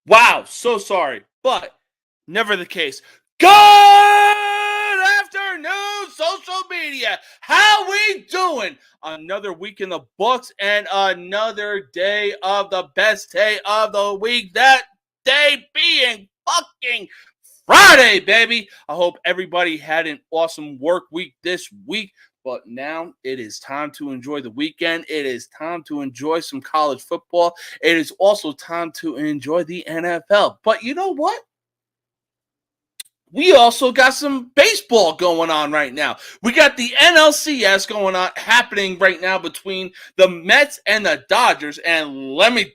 Wow, so sorry, but never the case. Good afternoon, social media. How we doing? Another week in the books and another day of the best day of the week. That day being fucking Friday, baby. I hope everybody had an awesome work week this week. But now it is time to enjoy the weekend. It is time to enjoy some college football. It is also time to enjoy the NFL. But you know what? We also got some baseball going on right now. We got the NLCS going on happening right now between the Mets and the Dodgers. And let me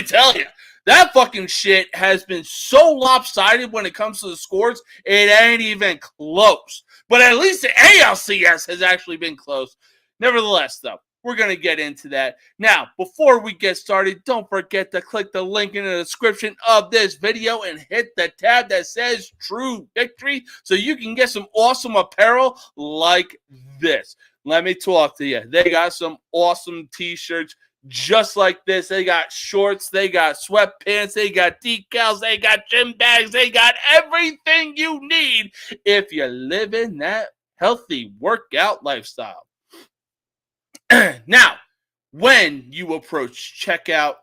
tell you, that fucking shit has been so lopsided when it comes to the scores, it ain't even close. But at least the ALCS has actually been close. Nevertheless, though, we're going to get into that. Now, before we get started, don't forget to click the link in the description of this video and hit the tab that says True Victory so you can get some awesome apparel like this. Let me talk to you. They got some awesome t-shirts just like this. They got shorts, they got sweatpants, they got decals, they got gym bags, they got everything you need if you're living that healthy workout lifestyle. Now, when you approach checkout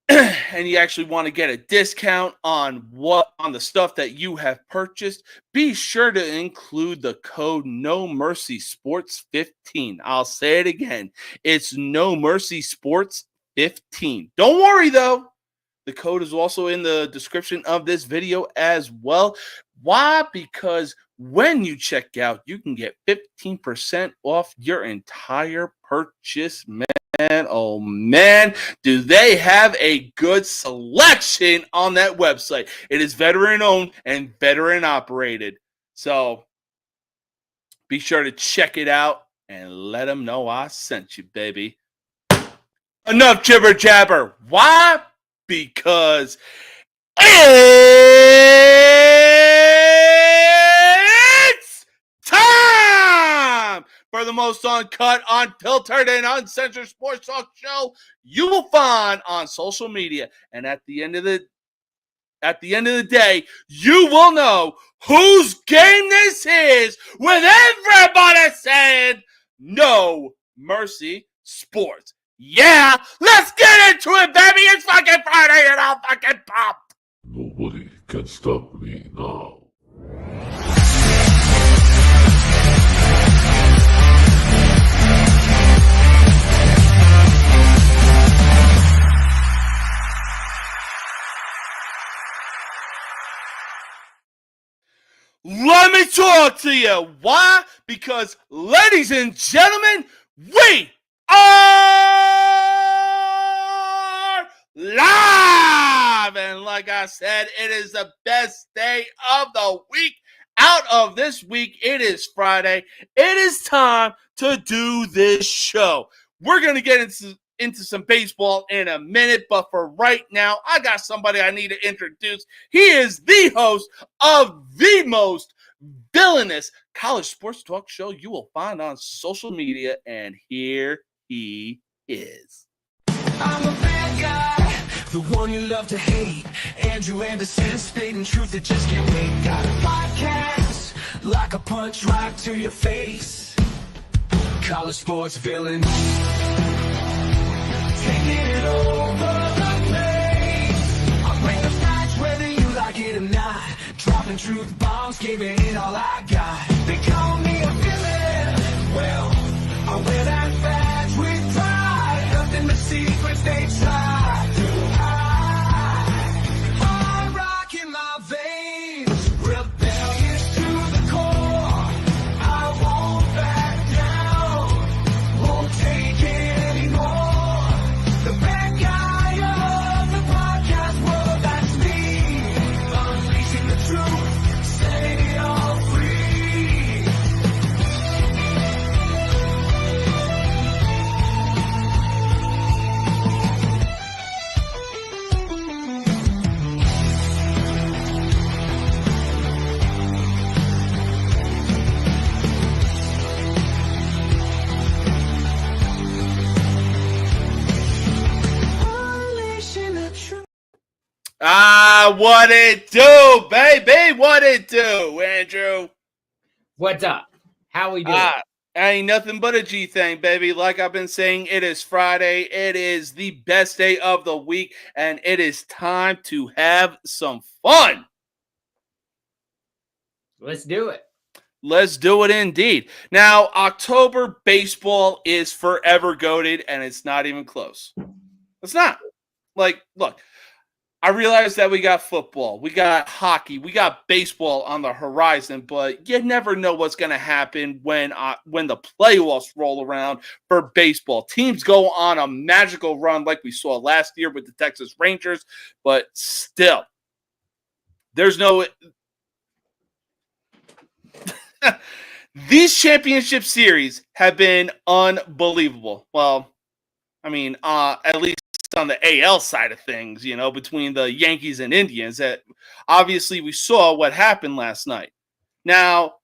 and you actually want to get a discount on the stuff that you have purchased, be sure to include the code No Mercy Sports 15. I'll say it again. It's No Mercy Sports 15. Don't worry though. The code is also in the description of this video as well. Why? Because when you check out, you can get 15% off your entire purchase, man. Oh, man, do they have a good selection on that website. It is veteran-owned and veteran-operated. So be sure to check it out and let them know I sent you, baby. Enough jibber-jabber. Why? Because it's time for the most uncut, unfiltered, and uncensored sports talk show you will find on social media. And at the end of the day, you will know whose game this is with everybody saying No Mercy Sports. Yeah, let's get into it, baby. It's fucking Friday and I'm fucking pumped. Nobody can stop me now. Let me talk to you. Why? Because, ladies and gentlemen, we are live. And like I said, it is the best day of the week. Out of this week, it is Friday. It is time to do this show. We're going to get into some baseball in a minute, but for right now, I got somebody I need to introduce. He is the host of the most villainous college sports talk show you will find on social media, and here he is. I'm a bad guy, the one you love to hate. Andrew Anderson, stating truth that just can't wait. Got a podcast, like a punch right to your face. College sports villain, taking it over the place. I bring the facts whether you like it or not. Dropping truth bombs, giving it all I got. They call me a villain. Well, I wear that badge with pride. Nothing but secrets they try to hide. I rock in my veins, rebellious to the core. I won't back down, won't take it anymore. The bad guy of the podcast world, that's me. Unleashing the truth, setting it all free. What it do, baby? What it do, Andrew? What's up? How we doing? Ain't nothing but a G thing, baby. Like I've been saying, it is Friday. It is the best day of the week, and it is time to have some fun. Let's do it. Let's do it indeed. Now, October baseball is forever goated, and it's not even close. It's not. Like, look, I realize that we got football, we got hockey, we got baseball on the horizon, but you never know what's going to happen when the playoffs roll around for baseball. Teams go on a magical run like we saw last year with the Texas Rangers, but still, there's no... These championship series have been unbelievable. Well, I mean, at least on the AL side of things, you know, between the Yankees and Indians. That obviously we saw what happened last night. Now,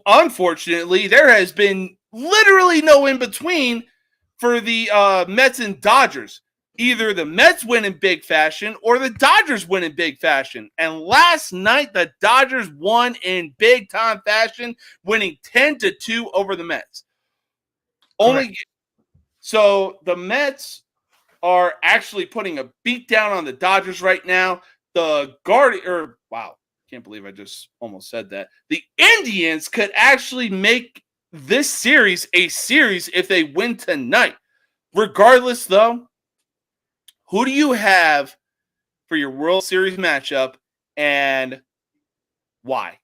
unfortunately, there has been literally no in between for the Mets and Dodgers. Either the Mets win in big fashion or the Dodgers win in big fashion. And last night, the Dodgers won in big time fashion, winning 10-2 over the Mets. So the Mets are actually putting a beat down on the Dodgers right now. Can't believe I just almost said that. The Indians could actually make this series a series if they win tonight. Regardless, though, who do you have for your World Series matchup and why?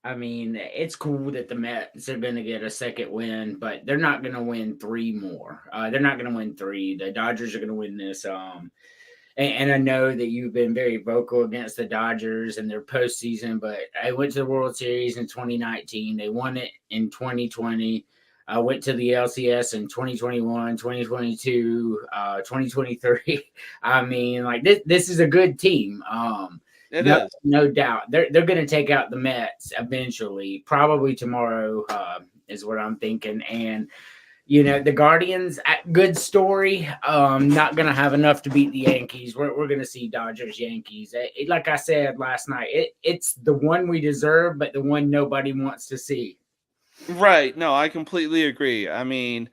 I mean, it's cool that the Mets are going to get a second win, but they're not going to win three more. They're not going to win three. The Dodgers are going to win this. And I know that you've been very vocal against the Dodgers and their postseason, but I went to the World Series in 2019. They won it in 2020. I went to the LCS in 2021, 2022, 2023. I mean, like this is a good team. No doubt. They're going to take out the Mets eventually, probably tomorrow is what I'm thinking. And, you know, the Guardians, good story. Not going to have enough to beat the Yankees. We're going to see Dodgers, Yankees. Like I said last night, it's the one we deserve, but the one nobody wants to see. Right. No, I completely agree. I mean,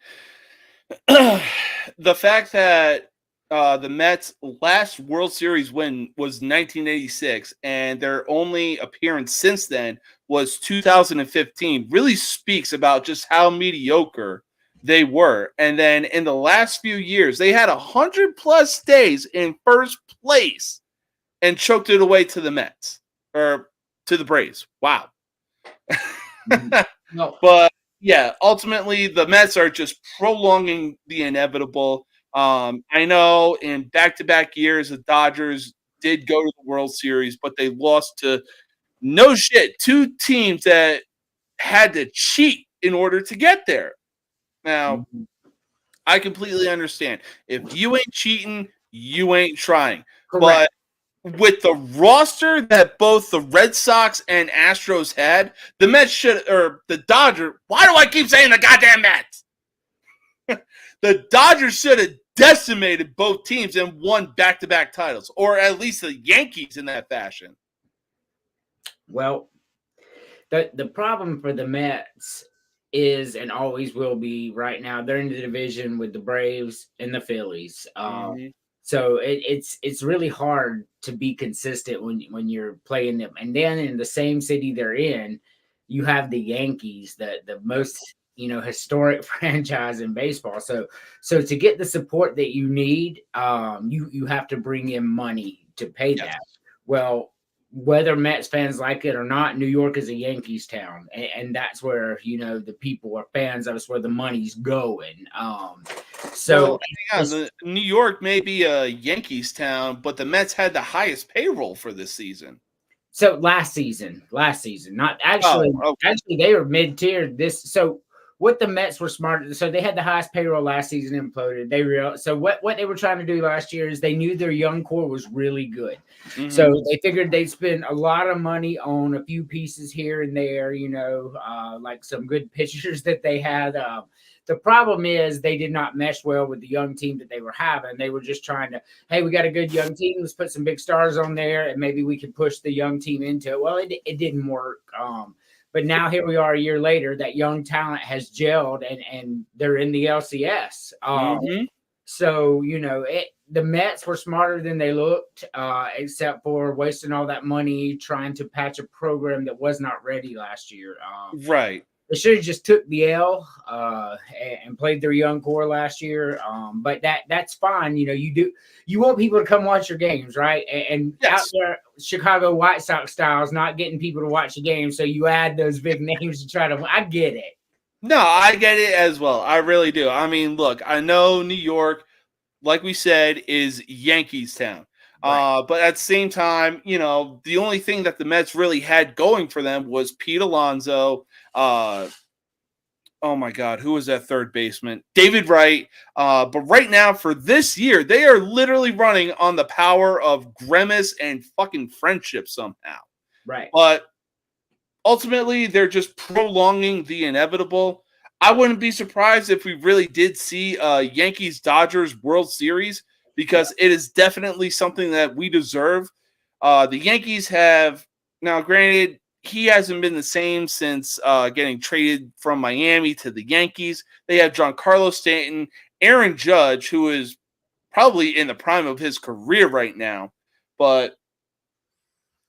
the fact that the Mets' last World Series win was 1986, and their only appearance since then was 2015, really speaks about just how mediocre they were. And then in the last few years, they had 100+ days in first place and choked it away to the Mets or to the Braves. Wow. No. But yeah, ultimately the Mets are just prolonging the inevitable. I know in back-to-back years the Dodgers did go to the World Series, but they lost to two teams that had to cheat in order to get there. Now, I completely understand. If you ain't cheating, you ain't trying. Correct. But with the roster that both the Red Sox and Astros had, the Mets the Dodgers, why do I keep saying the goddamn Mets? The Dodgers should have decimated both teams and won back-to-back titles, or at least the Yankees in that fashion. Well, the problem for the Mets is and always will be right now, they're in the division with the Braves and the Phillies. So it's really hard to be consistent when you're playing them. And then in the same city they're in, you have the Yankees, the most, you know, historic franchise in baseball. So to get the support that you need, you have to bring in money to pay that. Well, whether Mets fans like it or not, New York is a Yankees town, and that's where, you know, the people are fans. That's where the money's going. New York may be a Yankees town, but the Mets had the highest payroll for this season. So last season, not actually. Actually, they were mid-tier. So what the Mets were smart. So they had the highest payroll last season, imploded. So what they were trying to do last year is they knew their young core was really good. Mm-hmm. So they figured they'd spend a lot of money on a few pieces here and there, you know, like some good pitchers that they had. The problem is they did not mesh well with the young team that they were having. They were just trying to, hey, we got a good young team. Let's put some big stars on there, and maybe we can push the young team into it. Well, it didn't work. But now here we are a year later. That young talent has gelled, and they're in the LCS. So, the Mets were smarter than they looked, except for wasting all that money trying to patch a program that was not ready last year. Right. They should have just took the L and played their young core last year. But that's fine. You want people to come watch your games, right? And Yes. out there, Chicago White Sox style is not getting people to watch the game. So you add those big names to try to. I get it. No, I get it as well. I really do. I mean, look, I know New York, like we said, is Yankees town. Right. But at the same time, the only thing that the Mets really had going for them was Pete Alonso. Oh my God, who was that third baseman? David Wright. But right now, for this year, they are literally running on the power of grimace and fucking friendship somehow. Right. But ultimately, they're just prolonging the inevitable. I wouldn't be surprised if we really did see Yankees-Dodgers World Series, because it is definitely something that we deserve. The Yankees have, now granted, he hasn't been the same since getting traded from Miami to the Yankees. They have Giancarlo Stanton, Aaron Judge, who is probably in the prime of his career right now. But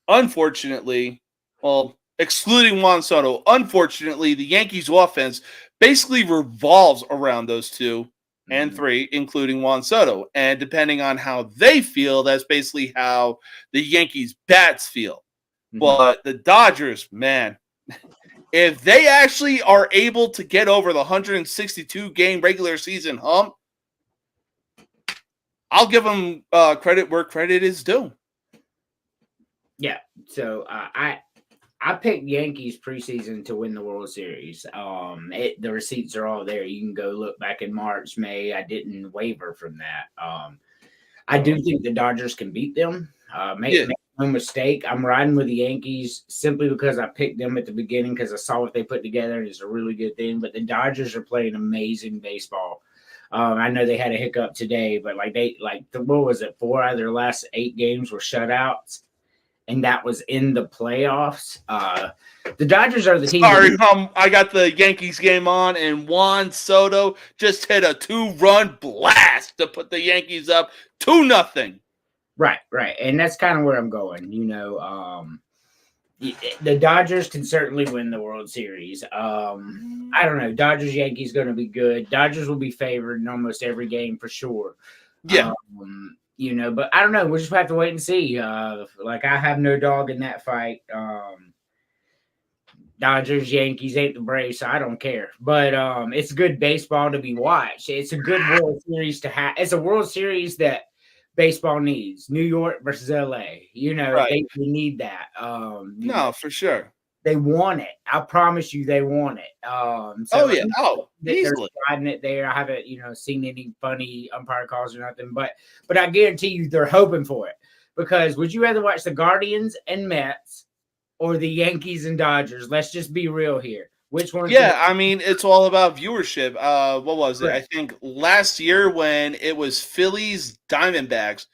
unfortunately, excluding Juan Soto, unfortunately, the Yankees offense basically revolves around those two and three, including Juan Soto. And depending on how they feel, that's basically how the Yankees bats feel. But the Dodgers, man, if they actually are able to get over the 162 game regular season hump, I'll give them credit where credit is due. Yeah. So I picked Yankees preseason to win the World Series. The receipts are all there. You can go look back in March, May. I didn't waver from that. I do think the Dodgers can beat them. Make no mistake. I'm riding with the Yankees simply because I picked them at the beginning because I saw what they put together, and it's a really good thing. But the Dodgers are playing amazing baseball. I know they had a hiccup today, but what was it? 4 out of their last 8 games were shutouts. And that was in the playoffs. The Dodgers are the team. Sorry, I got the Yankees game on, and Juan Soto just hit a 2-run blast to put the Yankees up 2-0. Right. And that's kind of where I'm going. The Dodgers can certainly win the World Series. I don't know. Dodgers, Yankees going to be good. Dodgers will be favored in almost every game for sure. Yeah. But I don't know. We'll just have to wait and see. I have no dog in that fight. Dodgers, Yankees ain't the Braves, so I don't care. But it's good baseball to be watched. It's a good World Series to have. It's a World Series that baseball needs. New York versus LA. They need that. No, for sure. They want it. I promise you, they want it. Easily. They're riding it there. I haven't, seen any funny umpire calls or nothing, but I guarantee you they're hoping for it. Because would you rather watch the Guardians and Mets or the Yankees and Dodgers? Let's just be real here. Which one? Yeah, I mean, it's all about viewership. What was it? I think last year when it was Phillies, Diamondbacks,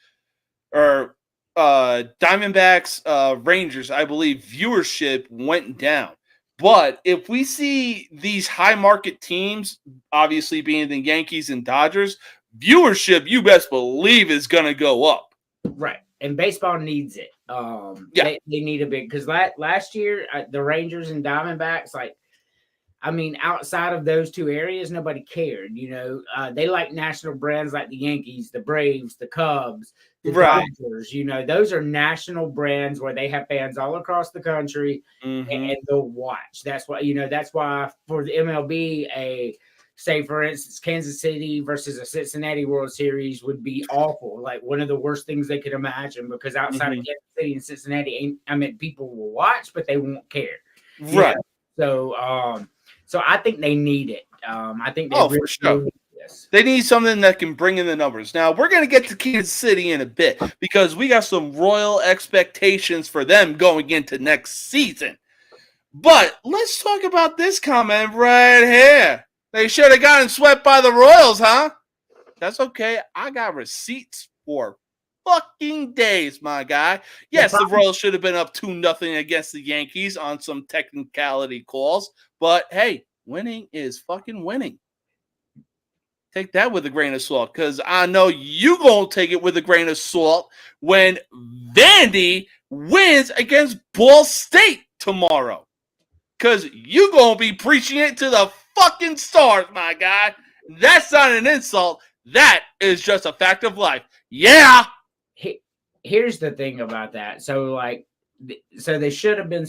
or Diamondbacks, Rangers, I believe viewership went down. But if we see these high market teams, obviously being the Yankees and Dodgers, viewership, you best believe, is going to go up. Right. And baseball needs it. They need a big, because last year, the Rangers and Diamondbacks, outside of those two areas, nobody cared. They like national brands like the Yankees, the Braves, the Cubs, the Dodgers. Those are national brands where they have fans all across the country, and they'll watch. That's why, that's why for the MLB, say, for instance, Kansas City versus a Cincinnati World Series would be awful. Like one of the worst things they could imagine, because outside of Kansas City and Cincinnati, people will watch, but they won't care. Right. So I think they need it. I think they for sure. need this. They need something that can bring in the numbers. Now, we're going to get to Kansas City in a bit because we got some royal expectations for them going into next season. But let's talk about this comment right here. They should have gotten swept by the Royals, huh? That's okay. I got receipts for fucking days, my guy. Yes, the Royals should have been up 2-0 against the Yankees on some technicality calls, but hey, winning is fucking winning. Take that with a grain of salt, because I know you gonna take it with a grain of salt when Vandy wins against Ball State tomorrow. Because you gonna be preaching it to the fucking stars, my guy. That's not an insult. That is just a fact of life. Yeah. Here's the thing about that. So they should have been.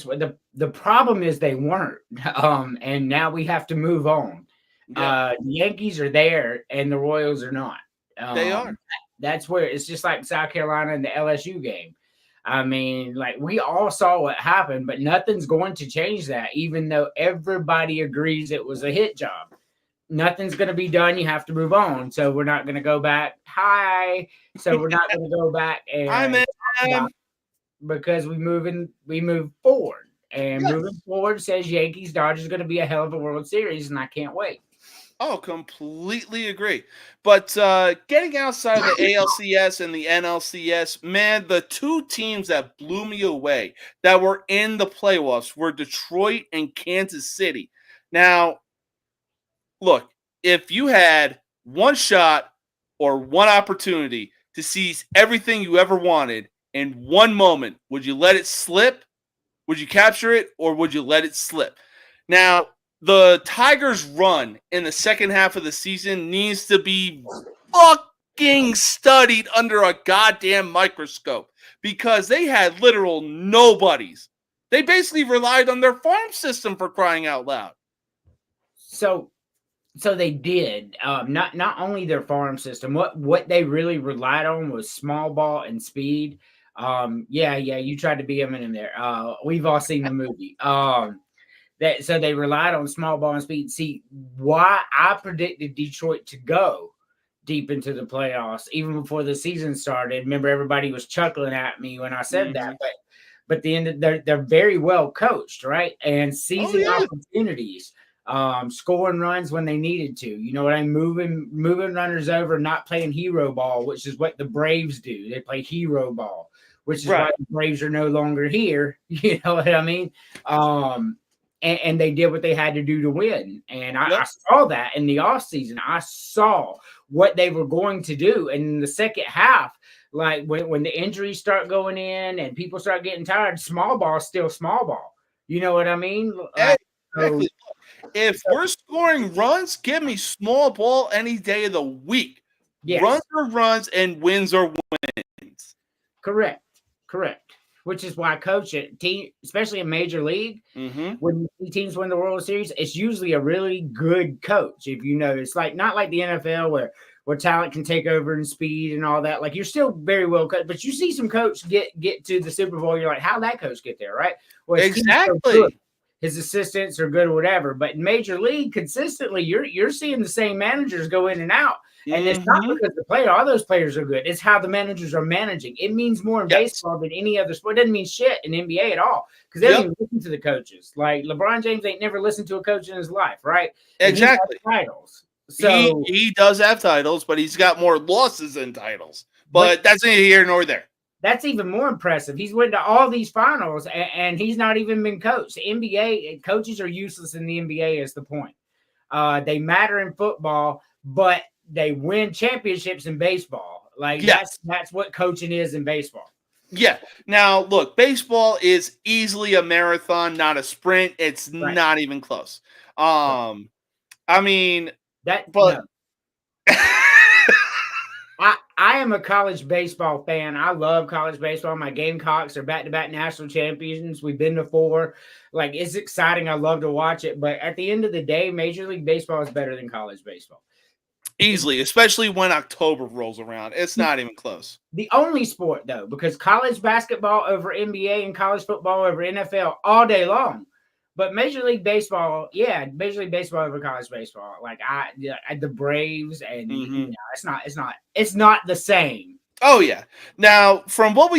The problem is they weren't. And now we have to move on. Yeah. The Yankees are there, and the Royals are not. They are. That's where it's just like South Carolina in the LSU game. I mean, like, we all saw what happened, but nothing's going to change that, even though everybody agrees it was a hit job. Nothing's going to be done. You have to move on. So we're not going to go back. Hi. So we're not going to go back and because we move forward. And moving forward says Yankees Dodgers is going to be a hell of a World Series, and I can't wait. Oh, completely agree. But getting outside of the ALCS and the NLCS, man, the two teams that blew me away that were in the playoffs were Detroit and Kansas City. Now, look, if you had one shot or one opportunity to seize everything you ever wanted in one moment, would you let it slip? Would you capture it, or would you let it slip? Now, the Tigers' run in the second half of the season needs to be fucking studied under a goddamn microscope, because they had literal nobodies. They basically relied on their farm system, for crying out loud. So they did. Not only their farm system. What they really relied on was small ball and speed. Yeah, you tried to be him in there. We've all seen the movie. So they relied on small ball and speed. See, why I predicted Detroit to go deep into the playoffs even before the season started. Remember, everybody was chuckling at me when I said that, but the end, they're very well coached, right? And seizing opportunities, scoring runs when they needed to. You know what I mean? Moving runners over, not playing hero ball, which is what the Braves do. They play hero ball, which is why the Braves are no longer here. You know what I mean? And they did what they had to do to win. And I saw that in the offseason. I saw what they were going to do. And in the second half, like when the injuries start going in and people start getting tired, small ball is still small ball. You know what I mean? Exactly. If we're scoring runs, give me small ball any day of the week. Yes. Runs are runs and wins are wins. Correct. Which is why I coach it, team, especially in Major League, when teams win the World Series, it's usually a really good coach. If you know, it's like not like the NFL where talent can take over and speed and all that. Like, you're still very well coached, but you see some coach get to the Super Bowl, you're like, how'd that coach get there, right? Well, exactly. His assistants are good or whatever. But in Major League, consistently, you're seeing the same managers go in and out. And it's not because all those players are good. It's how the managers are managing. It means more in baseball than any other sport. It doesn't mean shit in NBA at all, because they don't even listen to the coaches. Like, LeBron James ain't never listened to a coach in his life, right? Exactly. Titles. So he does have titles, but he's got more losses than titles. But that's neither here nor there. That's even more impressive. He's went to all these finals, and he's not even been coached. The NBA coaches are useless in the NBA is the point. They matter in football, but they win championships in baseball. Like, that's what coaching is in baseball. Yeah. Now, look, baseball is easily a marathon, not a sprint. It's not even close. I mean, I am a college baseball fan. I love college baseball. My Gamecocks are back-to-back national champions. We've been to 4. Like, it's exciting. I love to watch it. But at the end of the day, Major League Baseball is better than college baseball. Easily, especially when October rolls around. It's not even close. The only sport, though, because college basketball over NBA and college football over NFL all day long. But Major League Baseball, Major League Baseball over college baseball. Like, the Braves, and you know, it's not the same. Oh yeah. Now, from what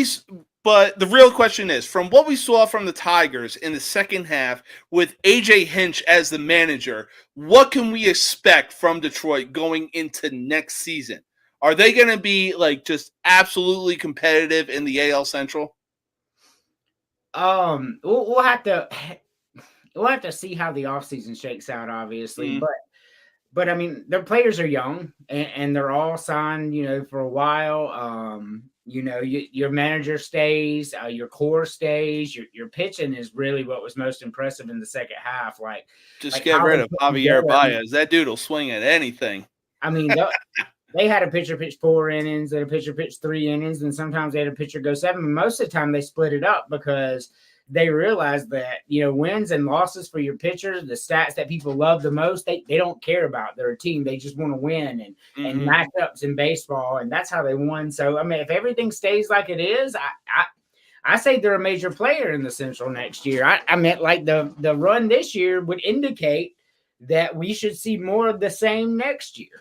But the real question is, from what we saw from the Tigers in the second half with AJ Hinch as the manager, what can we expect from Detroit going into next season? Are they going to be like just absolutely competitive in the AL Central? We'll have to see how the offseason shakes out, obviously. But I mean, their players are young and they're all signed, for a while. Your manager stays, your core stays, your pitching is really what was most impressive in the second half. Just get rid of Javier Baez. That dude will swing at anything. I mean, they had a pitcher pitch 4 innings, they had a pitcher pitch 3 innings, and sometimes they had a pitcher go 7. And most of the time they split it up because they realized that, wins and losses for your pitchers, the stats that people love the most, they don't care about their team. They just want to win and matchups in baseball, and that's how they won. So, I mean, if everything stays like it is, I say they're a major player in the Central next year. I meant like the run this year would indicate that we should see more of the same next year.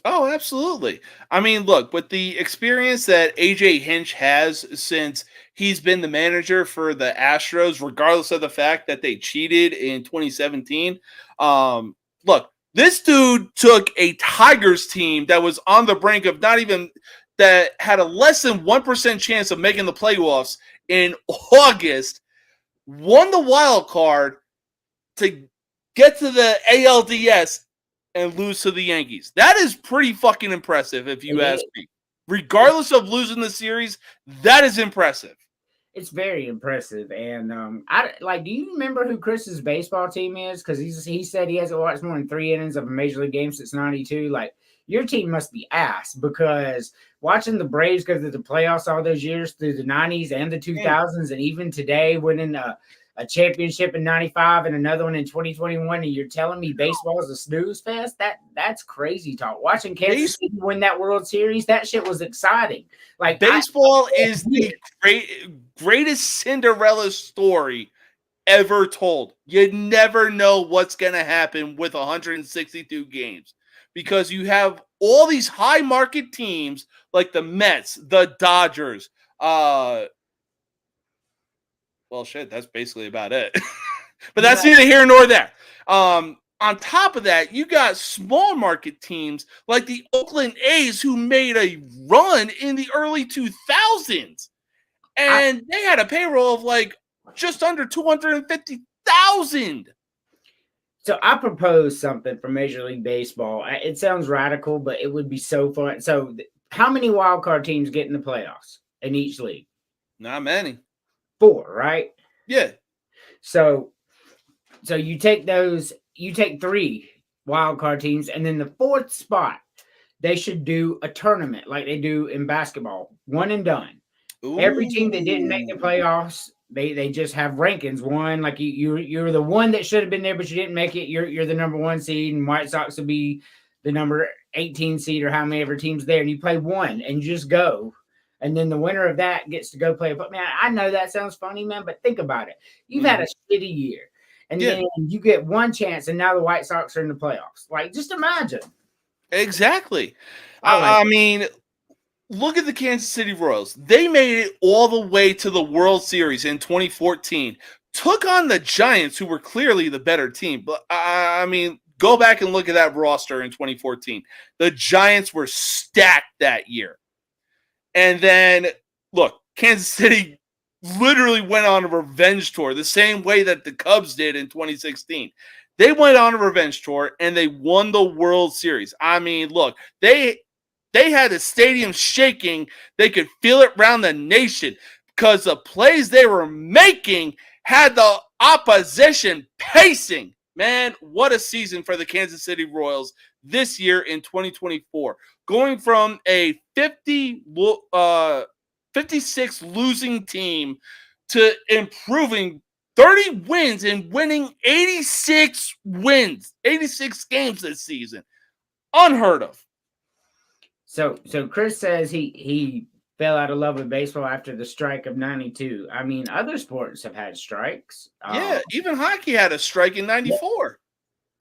Oh, absolutely. I mean, look, with the experience that AJ Hinch has since he's been the manager for the Astros, regardless of the fact that they cheated in 2017, look, this dude took a Tigers team that was on the brink of that had a less than 1% chance of making the playoffs in August, won the wild card to get to the ALDS and lose to the Yankees. That is pretty fucking impressive, if you ask me. Regardless of losing the series, that is impressive. It's very impressive. And do you remember who Chris's baseball team is? Because he said he hasn't watched more than 3 innings of a major league game since '92. Your team must be ass, because watching the Braves go through the playoffs all those years through the '90s and the 2000s, and even today winning a championship in '95 and another one in 2021, and you're telling me baseball is a snooze fest? That's crazy talk. Watching Kansas City win that World Series, that shit was exciting. Baseball is the greatest Cinderella story ever told. You never know what's going to happen with 162 games, because you have all these high market teams like the Mets, the Dodgers, well, shit, that's basically about it. But that's neither here nor there. On top of that, you got small market teams like the Oakland A's, who made a run in the early 2000s. And they had a payroll of just under 250,000. So I propose something for Major League Baseball. It sounds radical, but it would be so fun. So how many wild card teams get in the playoffs in each league? Not many. 4, right? Yeah. So you take 3 wild card teams, and then the 4th spot, they should do a tournament like they do in basketball, one and done. Ooh. Every team that didn't make the playoffs, they just have rankings. One, like you're the one that should have been there, but you didn't make it. You're the number 1 seed, and White Sox will be the number 18 seed, or how many ever teams there, and you play one and you just go. And then the winner of that gets to go play. But, man, I know that sounds funny, man, but think about it. You've had a shitty year, and then you get one chance, and now the White Sox are in the playoffs. Just imagine. Exactly. I mean, look at the Kansas City Royals. They made it all the way to the World Series in 2014. Took on the Giants, who were clearly the better team. But, I mean, go back and look at that roster in 2014. The Giants were stacked that year. And then, look, Kansas City literally went on a revenge tour the same way that the Cubs did in 2016. They went on a revenge tour, and they won the World Series. I mean, look, they had the stadium shaking. They could feel it around the nation because the plays they were making had the opposition pacing. Man, what a season for the Kansas City Royals this year in 2024. Going from a 56 losing team to improving 30 wins and winning 86 games this season. Unheard of. So Chris says he fell out of love with baseball after the strike of '92. I mean, other sports have had strikes. Yeah, even hockey had a strike in '94.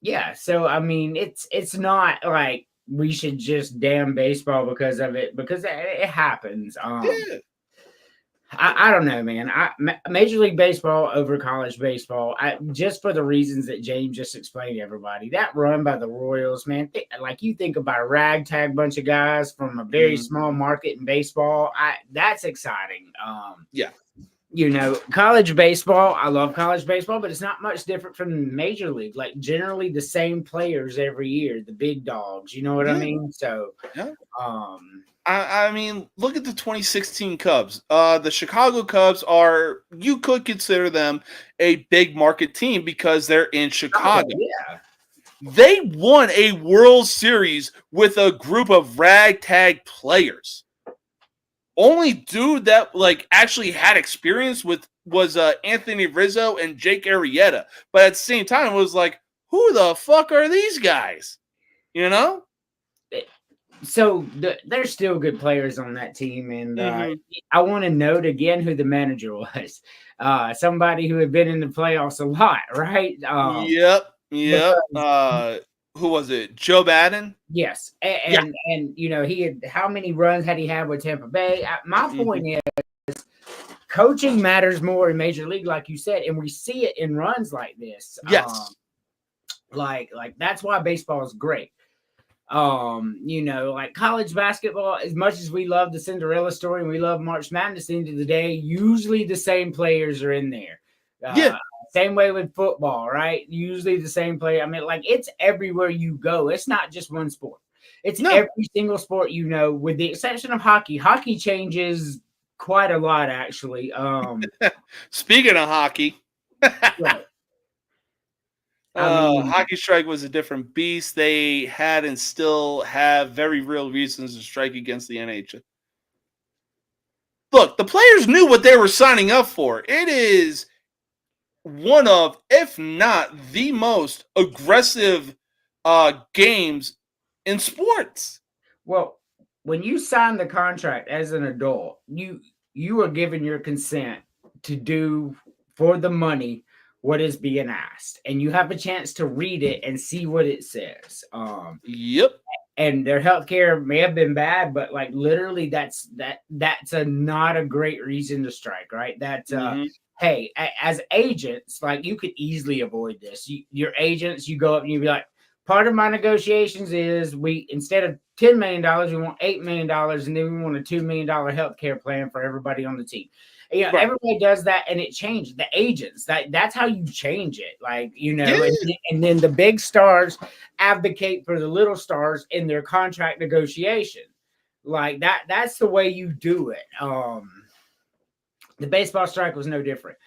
Yeah, so I mean, it's not like we should just damn baseball because of it, because it happens. I don't know, man. Major League Baseball over college baseball, just for the reasons that James just explained to everybody. That run by the Royals, man, like you think about a ragtag bunch of guys from a very small market in baseball. That's exciting. Yeah. You know, college baseball, I love college baseball, but it's not much different from major league. Like generally the same players every year, the big dogs. You know what I mean? So, Yeah. um, I mean, look at the 2016 Cubs. The Chicago Cubs you could consider them a big market team because they're in Chicago. yeah. They won a World Series with a group of ragtag players. Only dude that like actually had experience with was Anthony Rizzo and Jake Arrieta. But at the same time, it was like, who the fuck are these guys? You know? So there's still good players on that team, and I want to note again who the manager was. Somebody who had been in the playoffs a lot, right? Yep. Who was it? Joe Madden? Yes, and you know how many runs had he had with Tampa Bay? My point is, coaching matters more in Major League, like you said, and we see it in runs like this. Yes, like that's why baseball is great. You know, like college basketball, as much as we love the Cinderella story and we love March Madness, at the end of the day, usually the same players are in there. Same way with football, right? Usually the same player. I mean, like it's everywhere you go. It's not just one sport. It's every single sport, you know, with the exception of hockey. Hockey changes quite a lot, actually. Speaking of hockey, right. Hockey strike was a different beast. They had and still have very real reasons to strike against the NHL. Look, the players knew what they were signing up for. It is one of, if not the most aggressive games in sports. Well, when you sign the contract as an adult, you are given your consent to do for the money what is being asked, and you have a chance to read it and see what it says. Yep. And their healthcare may have been bad, but like literally, that's not a great reason to strike, right? Hey, as agents, like you could easily avoid this. Your agents, you go up and you be like, part of my negotiations is we instead of $10 million, we want $8 million, and then we want a $2 million healthcare plan for everybody on the team. You know, everybody does that, and it changed the agents. That's how you change it. Like, you know, and then the big stars advocate for the little stars in their contract negotiation. Like that's the way you do it. The baseball strike was no different.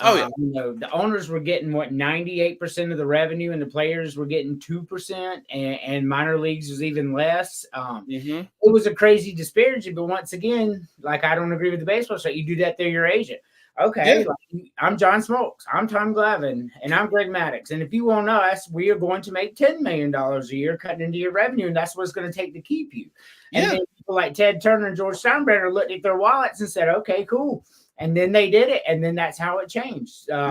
You know, the owners were getting 98% of the revenue, and the players were getting 2%, and minor leagues was even less. It was a crazy disparity, but once again, like I don't agree with the baseball strike. You do that through your agent. Okay, like, I'm John Smoltz, I'm Tom Glavine, and I'm Greg Maddux. And if you want us, we are going to make $10 million a year cutting into your revenue, and that's what it's going to take to keep you. And then people like Ted Turner and George Steinbrenner looked at their wallets and said, okay, cool. And then they did it, and then that's how it changed. So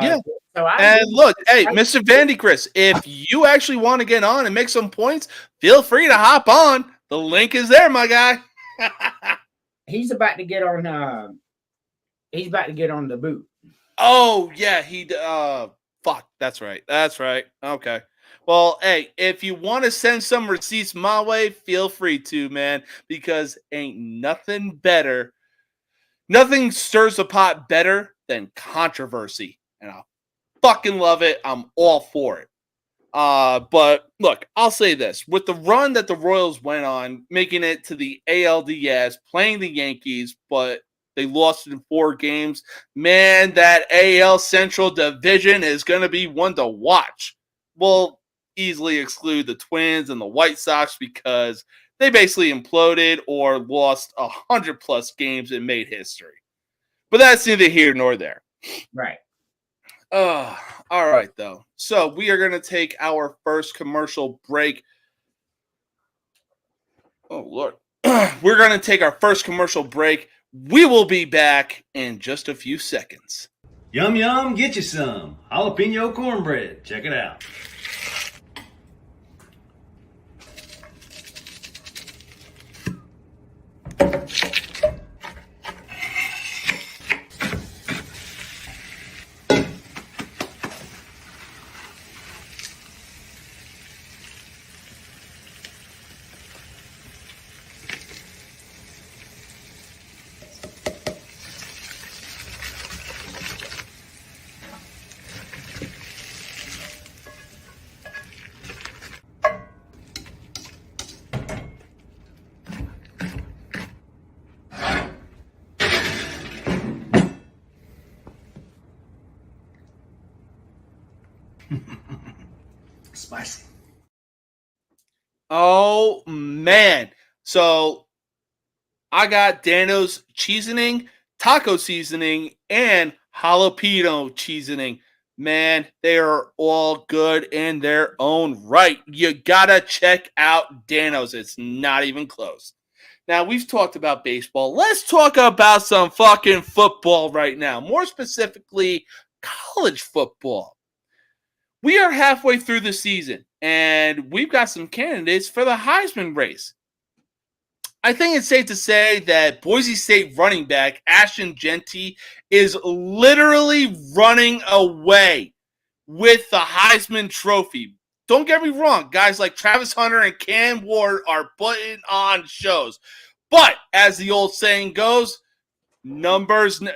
look, hey, Mr. Vandy Chris, if you actually want to get on and make some points, feel free to hop on. The link is there, my guy. He's about to get on. He's about to get on the boot. Oh yeah, fuck. That's right. Okay. Well, hey, if you want to send some receipts my way, feel free to, man, because ain't nothing better. Nothing stirs the pot better than controversy, and I fucking love it. I'm all for it. But look, I'll say this. With the run that the Royals went on, making it to the ALDS, playing the Yankees, but they lost in 4 games, man, that AL Central Division is going to be one to watch. We'll easily exclude the Twins and the White Sox because they basically imploded or lost 100+ games and made history. But that's neither here nor there. Right. All right, though. So we are going to take our first commercial break. Oh, Lord. We're going to take our first commercial break. We will be back in just a few seconds. Yum, yum, get you some. Jalapeno cornbread. Check it out. Spicy. Oh, man. So I got Dano's seasoning, taco seasoning, and jalapeno seasoning. Man, they are all good in their own right. You gotta check out Dano's. It's not even close. Now, we've talked about baseball. Let's talk about some fucking football right now. More specifically, college football. We are halfway through the season, and we've got some candidates for the Heisman race. I think it's safe to say that Boise State running back Ashton Jeanty is literally running away with the Heisman Trophy. Don't get me wrong, guys like Travis Hunter and Cam Ward are putting on shows. But as the old saying goes, numbers no.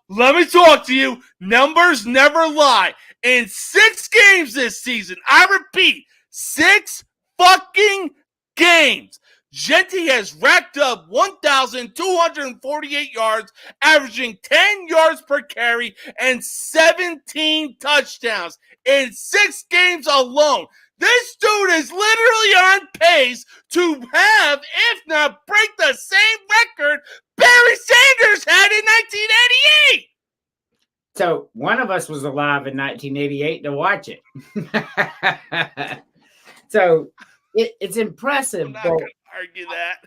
Let me talk to you. Numbers never lie. In 6 games this season, I repeat, 6 fucking games, Jeanty has racked up 1,248 yards, averaging 10 yards per carry and 17 touchdowns in 6 games alone. This dude is literally on pace to have, if not break, the same record Barry Sanders had in 1988. So one of us was alive in 1988 to watch it. So it's impressive. I'm not going to argue that.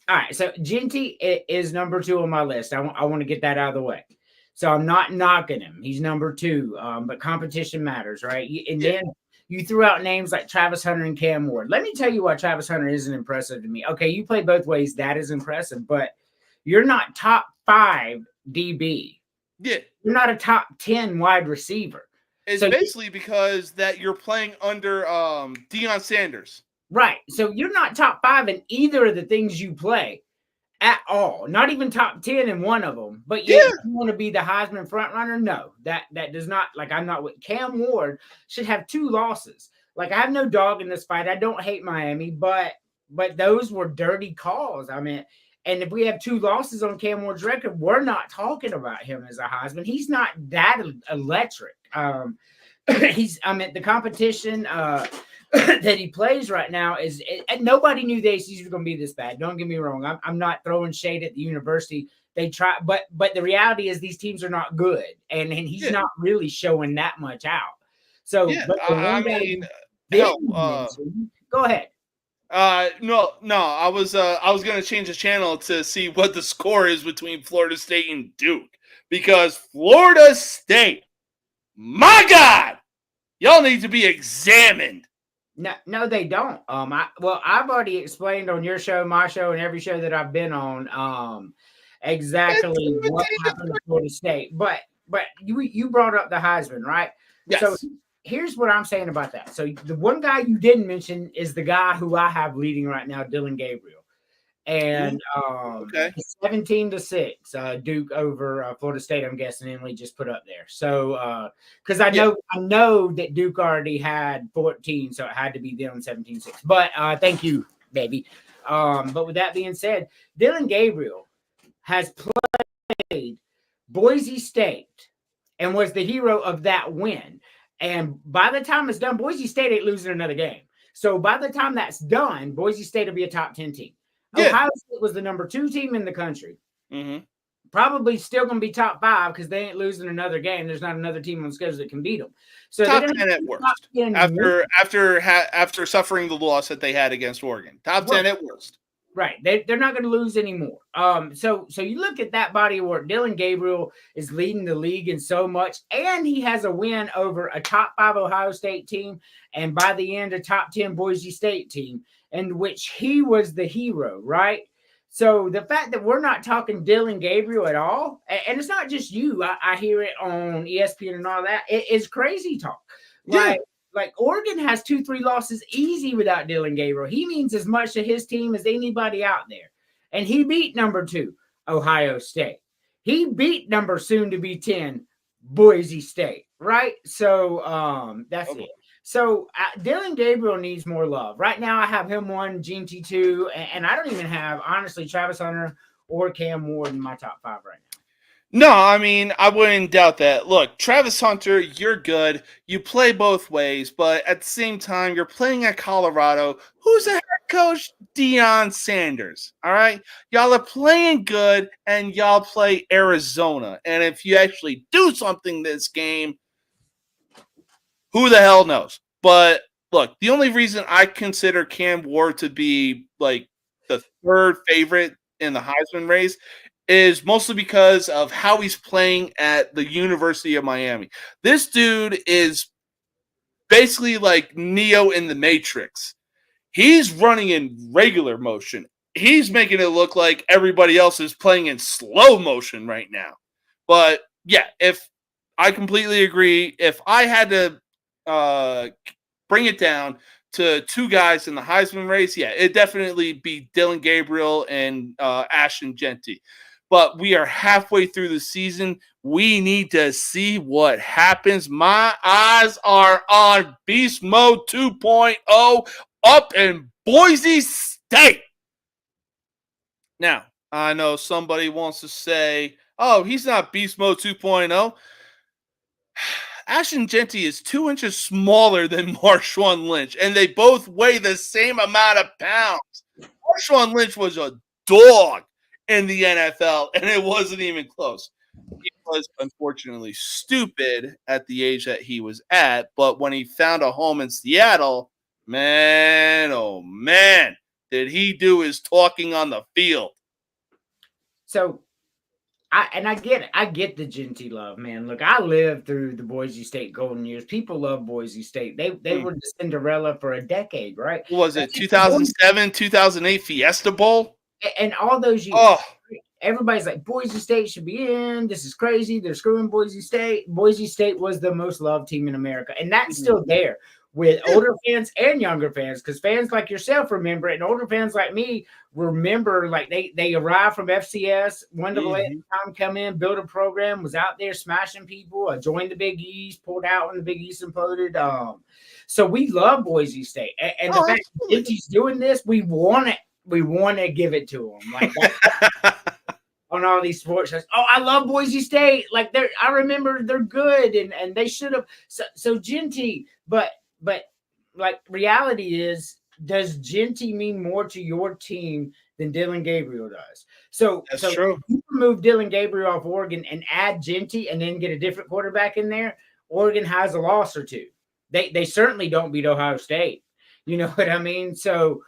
All right, so Jeanty is number 2 on my list. I want to get that out of the way. So I'm not knocking him. He's number 2, but competition matters, right? And then you threw out names like Travis Hunter and Cam Ward. Let me tell you why Travis Hunter isn't impressive to me. Okay, you play both ways. That is impressive, but you're not top 5 DB. Yeah. You're not a top 10 wide receiver. It's basically because that you're playing under Deion Sanders. Right. So you're not top 5 in either of the things you play at all. Not even top 10 in one of them. But you want to be the Heisman front runner? No, that does not. Like, I'm not with Cam Ward should have 2 losses. Like, I have no dog in this fight. I don't hate Miami, but those were dirty calls. I mean, and if we have 2 losses on Cam Ward's record, we're not talking about him as a Heisman. He's not that electric. The competition that he plays right now is, and nobody knew the ACC was going to be this bad. Don't get me wrong. I'm not throwing shade at the university. They try, but the reality is these teams are not good, and he's not really showing that much out. So, but go ahead. No. I was gonna change the channel to see what the score is between Florida State and Duke, because Florida State, my God, y'all need to be examined. No, they don't. I've already explained on your show, my show, and every show that I've been on, exactly what happened to Florida State. But you brought up the Heisman, right? Yes. So here's what I'm saying about that. So the one guy you didn't mention is the guy who I have leading right now, Dylan Gabriel. And 17-6, Duke over Florida State, I'm guessing Emily just put up there. So because I know that Duke already had 14, so it had to be them 17-6. But thank you, baby. But with that being said, Dylan Gabriel has played Boise State and was the hero of that win. And by the time it's done, Boise State ain't losing another game. So by the time that's done, Boise State will be a top 10 team. Yeah. Ohio State was the number 2 team in the country. Mm-hmm. Probably still going to be top 5 because they ain't losing another game. There's not another team on the schedule that can beat them. So top 10 at worst. After suffering the loss that they had against Oregon, top 10 at worst. Right. They're not going to lose anymore. So you look at that body of work. Dylan Gabriel is leading the league in so much, and he has a win over a top 5 Ohio State team, and by the end, a top 10 Boise State team, in which he was the hero, right? So the fact that we're not talking Dylan Gabriel at all, and it's not just you, I hear it on ESPN and all that, it is crazy talk. Like Oregon has 2-3 losses easy without Dylan Gabriel. He means as much to his team as anybody out there. And he beat number 2, Ohio State. He beat number soon to be 10, Boise State, right? So that's it. So Dylan Gabriel needs more love. Right now I have him 1, Jeanty 2, and I don't even have, honestly, Travis Hunter or Cam Ward in my top 5 right now. No, I mean, I wouldn't doubt that. Look, Travis Hunter, you're good. You play both ways, but at the same time, you're playing at Colorado. Who's the head coach? Deion Sanders. All right. Y'all are playing good, and y'all play Arizona. And if you actually do something this game, who the hell knows? But look, the only reason I consider Cam Ward to be like the third favorite in the Heisman race is mostly because of how he's playing at the University of Miami. This dude is basically like Neo in the Matrix. He's running in regular motion. He's making it look like everybody else is playing in slow motion right now. But yeah, if I completely agree, if I had to bring it down to two guys in the Heisman race, yeah, it'd definitely be Dylan Gabriel and Ashton Genty. But we are halfway through the season. We need to see what happens. My eyes are on Beast Mode 2.0 up in Boise State. Now, I know somebody wants to say, oh, he's not Beast Mode 2.0. Ashton Genty is 2 inches smaller than Marshawn Lynch, and they both weigh the same amount of pounds. Marshawn Lynch was a dog in the NFL, and it wasn't even close. He was unfortunately stupid at the age that he was at, but when he found a home in Seattle, man, oh man, did he do his talking on the field. So I get the Genty love, man. Look, I lived through the Boise State golden years. People love Boise State. They were the Cinderella for a decade, right? What was it 2007, 2008 Fiesta Bowl? And all those years, everybody's like, Boise State should be in. This is crazy. They're screwing Boise State. Boise State was the most loved team in America, and that's still there with older fans and younger fans, because fans like yourself remember it, and older fans like me remember, like they arrived from FCS, 1AA at the time, come in, build a program, was out there smashing people, joined the Big East, pulled out when the Big East imploded. So we love Boise State, and the fact that he's doing this, we want to give it to him, like on all these sports shows. Oh, I love Boise State. Like I remember they're good, and they should have. So Genty, but like reality is, does Genty mean more to your team than Dylan Gabriel does? So true. If you remove Dylan Gabriel off Oregon and add Genty and then get a different quarterback in there, Oregon has a loss or two. They certainly don't beat Ohio State. You know what I mean? So,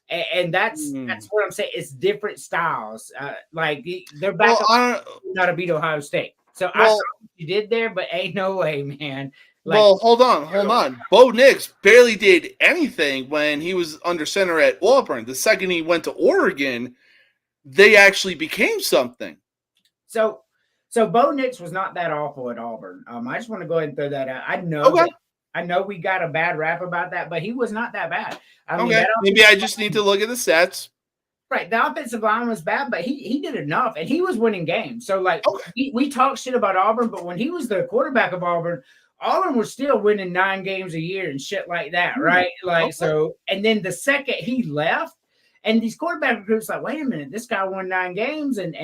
and that's what I'm saying. It's different styles. Like they're back not to beat Ohio State. So I saw what you did there, but ain't no way, man. Like, hold on. Bo Nix barely did anything when he was under center at Auburn. The second he went to Oregon, they actually became something. So Bo Nix was not that awful at Auburn. I just want to go ahead and throw that out. I know we got a bad rap about that, but he was not that bad. I mean, maybe I just need to look at the stats. Right, the offensive line was bad, but he did enough, and he was winning games. So, like, we talk shit about Auburn, but when he was the quarterback of Auburn was still winning 9 games a year and shit like that, right? Like, so, and then the second he left, and these quarterback recruits like, wait a minute, this guy won 9 games, and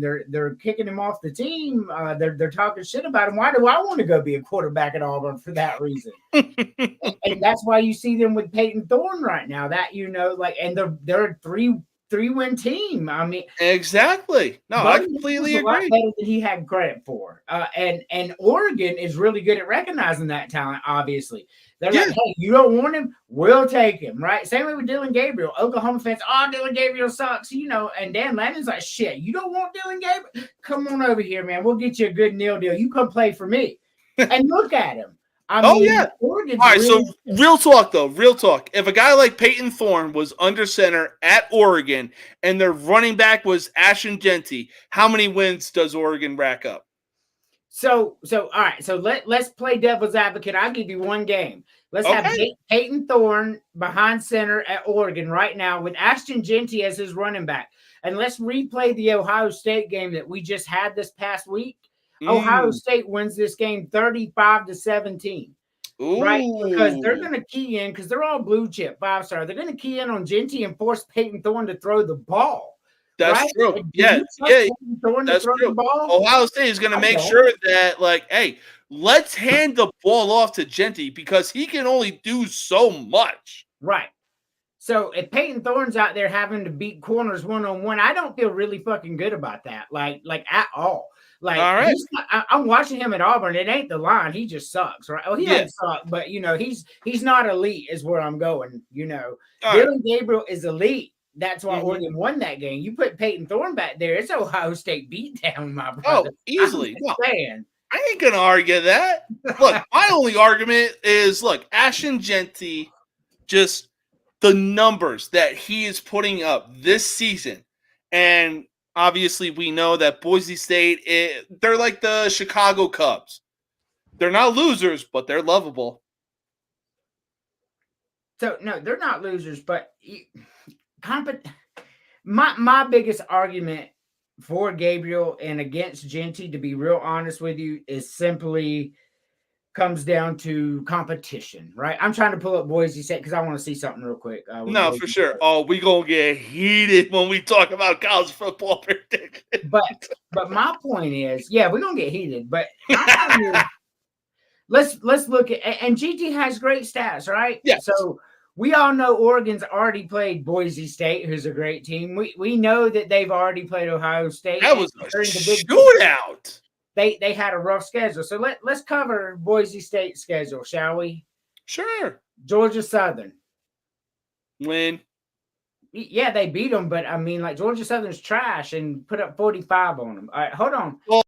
they're kicking him off the team. They're talking shit about him. Why do I want to go be a quarterback at Auburn for that reason? And that's why you see them with Peyton Thorne right now. That and they're a 3-win team. I mean, exactly. No, I completely agree. A lot better than he had credit for. And Oregon is really good at recognizing that talent. Obviously, they're like, hey, you don't want him, we'll take him. Right? Same way with Dylan Gabriel. Oklahoma fans, Dylan Gabriel sucks. And Dan Lannon's like, shit, you don't want Dylan Gabriel? Come on over here, man. We'll get you a good deal. You come play for me. And look at him. Oregon's all right, so real talk. If a guy like Peyton Thorne was under center at Oregon and their running back was Ashton Genty, how many wins does Oregon rack up? So all right, so let's play devil's advocate. I'll give you one game. Let's have Peyton Thorne behind center at Oregon right now with Ashton Genty as his running back. And let's replay the Ohio State game that we just had this past week. Ohio State wins this game 35-17. Right? Because they're going to key in, because they're all blue chip 5-star. They're going to key in on Genty and force Peyton Thorne to throw the ball. That's right? true. Do Yeah, you trust yeah, Peyton Thorne to that's throw true. the ball? Ohio State is going to I make don't. sure that, like, hey, let's hand the ball off to Genty because he can only do so much. Right. So if Peyton Thorne's out there having to beat corners one-on-one, I don't feel really fucking good about that. Like at all. Like All right. I'm watching him at Auburn. It ain't the line. He just sucks, right? Well, he Yeah. don't suck, but he's not elite, is where I'm going. All Dylan Gabriel is elite. That's why Mhm. Oregon won that game. You put Peyton Thorne back there, it's Ohio State beatdown, my Oh, brother. easily. I'm No, just saying. I ain't going to argue that. Look, my only argument is, look, Ashton Genty, just the numbers that he is putting up this season. And obviously we know that Boise State, they're like the Chicago Cubs. They're not losers, but they're lovable. So no, they're not losers, but my biggest argument for Gabriel and against Genty, to be real honest with you, is simply comes down to competition, right? I'm trying to pull up Boise State because I want to see something real quick. No, for sure. Oh, we gonna get heated when we talk about college football prediction. But my point is, yeah, we're gonna get heated. But let's look at, and GT has great stats, right? Yes. So we all know Oregon's already played Boise State, who's a great team. We know that they've already played Ohio State. That was a shootout. They had a rough schedule. So let's cover Boise State's schedule, shall we? Sure. Georgia Southern. Win. Yeah, they beat them, but I mean, like, Georgia Southern's trash and put up 45 on them. All right, hold on. Well,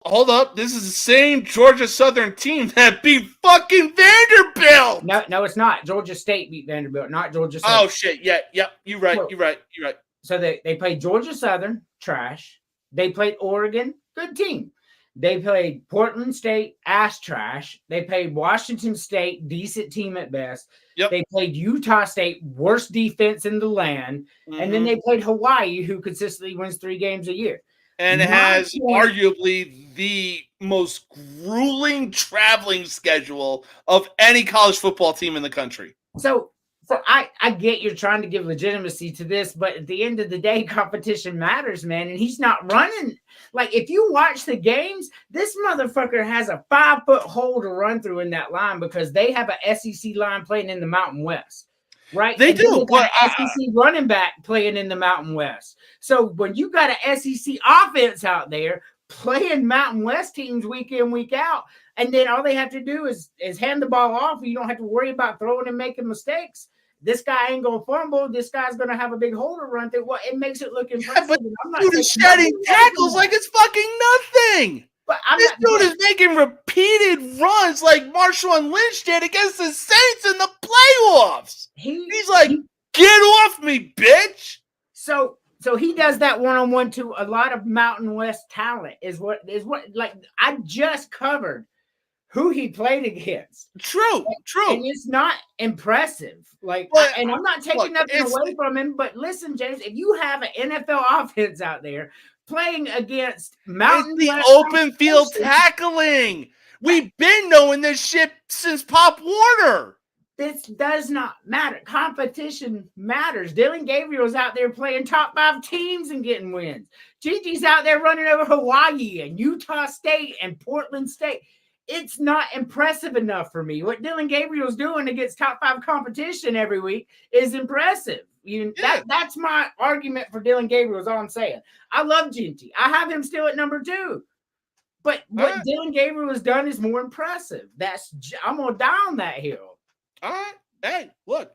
hold up. This is the same Georgia Southern team that beat fucking Vanderbilt. No, it's not. Georgia State beat Vanderbilt, not Georgia Southern. Oh, shit. Yeah, yep. You're right. You're right. So they played Georgia Southern, trash. They played Oregon, good team. They played Portland State, ass trash. They played Washington State, decent team at best. Yep. They played Utah State, worst defense in the land. Mm-hmm. And then they played Hawaii, who consistently wins 3 games a year. And has arguably the most grueling traveling schedule of any college football team in the country. So I get you're trying to give legitimacy to this, but at the end of the day, competition matters, man. And he's not running. Like, if you watch the games, this motherfucker has a 5-foot hole to run through in that line because they have a SEC line playing in the Mountain West, right? They do. But SEC running back playing in the Mountain West. So when you got an SEC offense out there playing Mountain West teams week in, week out, and then all they have to do is hand the ball off. You don't have to worry about throwing and making mistakes. This guy ain't gonna fumble. This guy's gonna have a big hole to run through. Well, it makes it look impressive. Yeah, but dude is shedding tackles like it's fucking nothing. But this dude is making repeated runs like Marshawn Lynch did against the Saints in the playoffs. He's like, get off me, bitch. So he does that one-on-one to a lot of Mountain West talent. Is what like I just covered who he played against. True. And it's not impressive. Like, and I'm not taking nothing away from him, but listen, James, if you have an NFL offense out there playing against Mountain West, open field tackling. We've been knowing this shit since Pop Warner. This does not matter. Competition matters. Dylan Gabriel's out there playing top 5 teams and getting wins. Gigi's out there running over Hawaii and Utah State and Portland State. It's not impressive enough for me. What Dylan Gabriel's doing against top 5 competition every week is impressive. That's my argument for Dylan Gabriel is all I'm saying. I love Genty. I have him still at number 2. But what Dylan Gabriel has done is more impressive. I'm going to die on that hill. All right. Hey, look.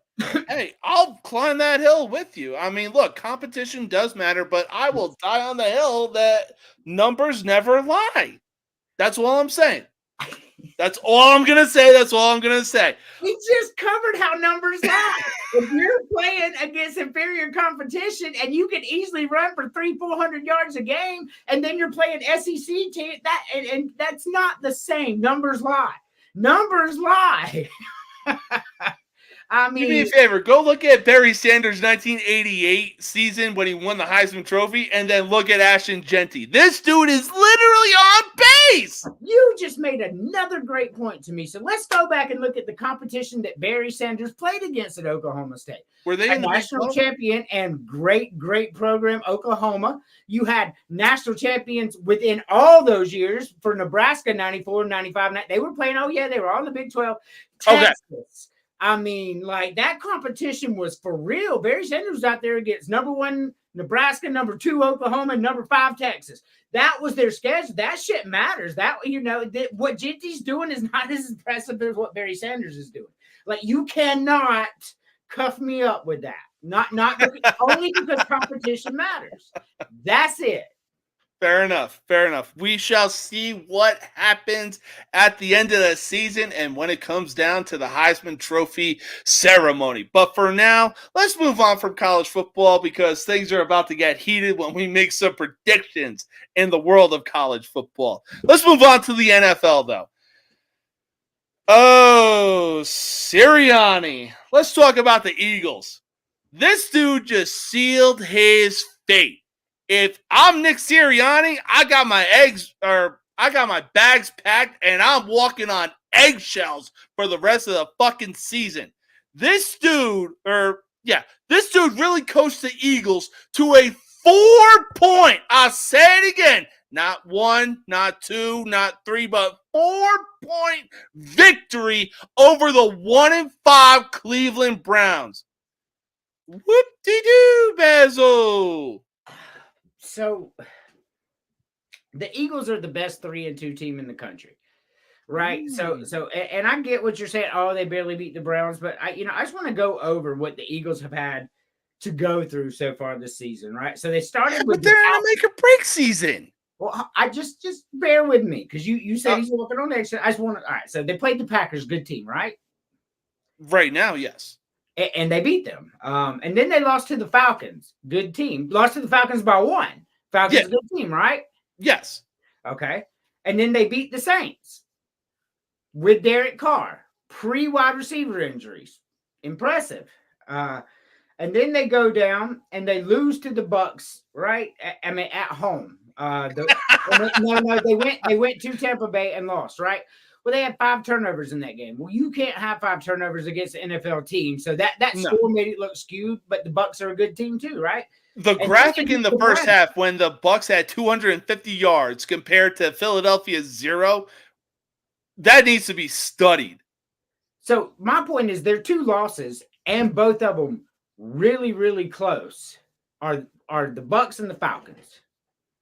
Hey, I'll climb that hill with you. I mean, look, competition does matter, but I will die on the hill that numbers never lie. That's all I'm saying. That's all I'm going to say. We just covered how numbers lie. If you're playing against inferior competition and you can easily run for 300-400 yards a game, and then you're playing SEC team, and that's not the same. Numbers lie. I Do me a mean, favor. Go look at Barry Sanders' 1988 season when he won the Heisman Trophy, and then look at Ashton Genty. This dude is literally on base. you just made another great point to me. So let's go back and look at the competition that Barry Sanders played against at Oklahoma State. Were they A in the Big national 12? champion and great program, Oklahoma. You had national champions within all those years for Nebraska, 94, 95. They were playing, they were all in the Big 12. Okay. Texas. I mean, like, that competition was for real. Barry Sanders was out there against number 1 Nebraska, number 2 Oklahoma, and number 5 Texas. That was their schedule. That shit matters. That, what Genty's doing is not as impressive as what Barry Sanders is doing. Like, you cannot cuff me up with that. Not only because competition matters. That's it. Fair enough. We shall see what happens at the end of the season and when it comes down to the Heisman Trophy ceremony. But for now, let's move on from college football because things are about to get heated when we make some predictions in the world of college football. Let's move on to the NFL, though. Oh, Sirianni. Let's talk about the Eagles. This dude just sealed his fate. If I'm Nick Sirianni, I got my bags packed and I'm walking on eggshells for the rest of the fucking season. This dude really coached the Eagles to a 4-point, I'll say it again, not 1, not 2, not 3, but 4-point victory over the 1-5 Cleveland Browns. Whoop-de-doo, Basil. So the Eagles are the best 3-2 team in the country, right? So and I get what you're saying. Oh, they barely beat the Browns, but I just want to go over what the Eagles have had to go through so far this season, right? So they started with, but they're in a make or break season. Well, I just bear with me because you said he's working on next. I just want to. All right, so they played the Packers, good team, right? Right now, yes. And they beat them. And then they lost to the Falcons, good team. Lost to the Falcons by 1. Falcons, a good team, right? Yes. Okay. And then they beat the Saints with Derek Carr, pre-wide receiver injuries. Impressive. And then they go down and they lose to the Bucks, right? At home. They went to Tampa Bay and lost, right? Well, they had 5 turnovers in that game. Well, you can't have 5 turnovers against an NFL team. So that score made it look skewed, but the Bucks are a good team too, right? The graphic in the first half when the Bucks had 250 yards compared to Philadelphia's 0, that needs to be studied. So my point is there are 2 losses, and both of them really, really close are the Bucks and the Falcons.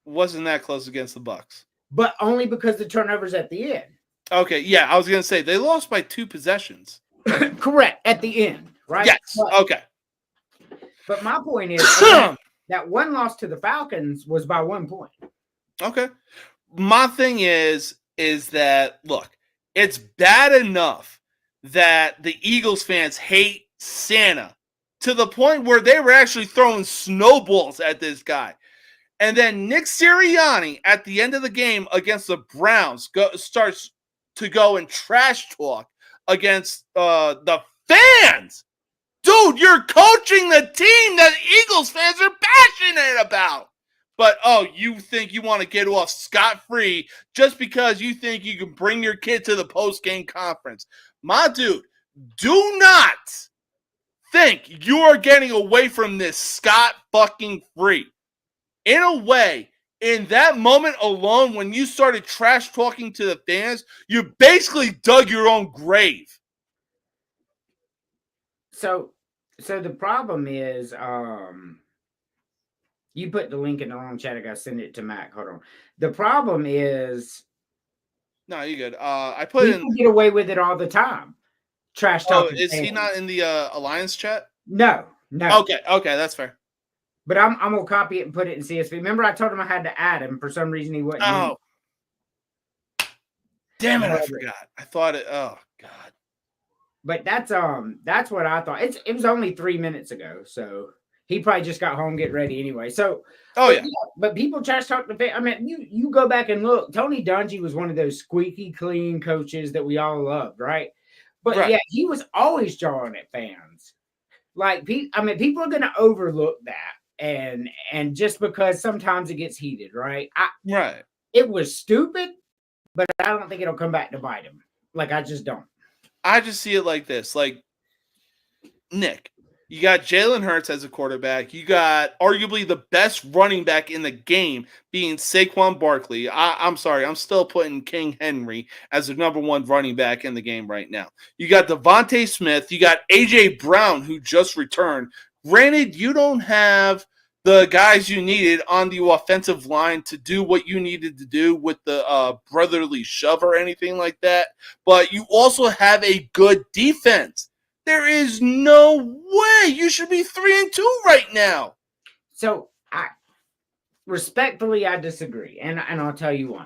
Wasn't that close against the Bucks? But only because the turnovers at the end. Okay, yeah, I was going to say they lost by 2 possessions. Correct, at the end, right? Yes, okay. But my point is that one loss to the Falcons was by 1 point. Okay. My thing is that, look, it's bad enough that the Eagles fans hate Santa to the point where they were actually throwing snowballs at this guy. And then Nick Sirianni at the end of the game against the Browns starts to go and trash talk against the fans. Dude, you're coaching the team that Eagles fans are passionate about. But, you think you want to get off scot-free just because you think you can bring your kid to the post-game conference. My dude, do not think you are getting away from this scot-fucking-free. In a way, in that moment alone, when you started trash talking to the fans, you basically dug your own grave. So the problem is, you put the link in the wrong chat. I gotta send it to Mac. Hold on. The problem is, no, you're good. I put people get away with it all the time. Trash talking. Is he not in the Alliance chat? No. Okay, that's fair. But I'm gonna copy it and put it in CSV. Remember, I told him I had to add him. For some reason, he wouldn't. Oh, damn it! I forgot. I thought it. Oh God. But that's what I thought. It was only 3 minutes ago, so he probably just got home, get ready anyway. So, but people trash talk the fan. I mean, you go back and look. Tony Dungy was one of those squeaky clean coaches that we all loved, right? But Right. yeah, he was always jawing at fans. Like, I mean, people are going to overlook that, and just because sometimes it gets heated, right? Right. It was stupid, but I don't think it'll come back to bite him. Like, I just don't. I just see it like this. Like, Nick, you got Jalen Hurts as a quarterback. You got arguably the best running back in the game being Saquon Barkley. I'm sorry, I'm still putting King Henry as the number one running back in the game right now. You got Devontae Smith. You got AJ Brown, who just returned. Granted, you don't have the guys you needed on the offensive line to do what you needed to do with the brotherly shove or anything like that, but you also have a good defense. There is no way you should be 3-2 right now. So respectfully, I disagree, and I'll tell you why.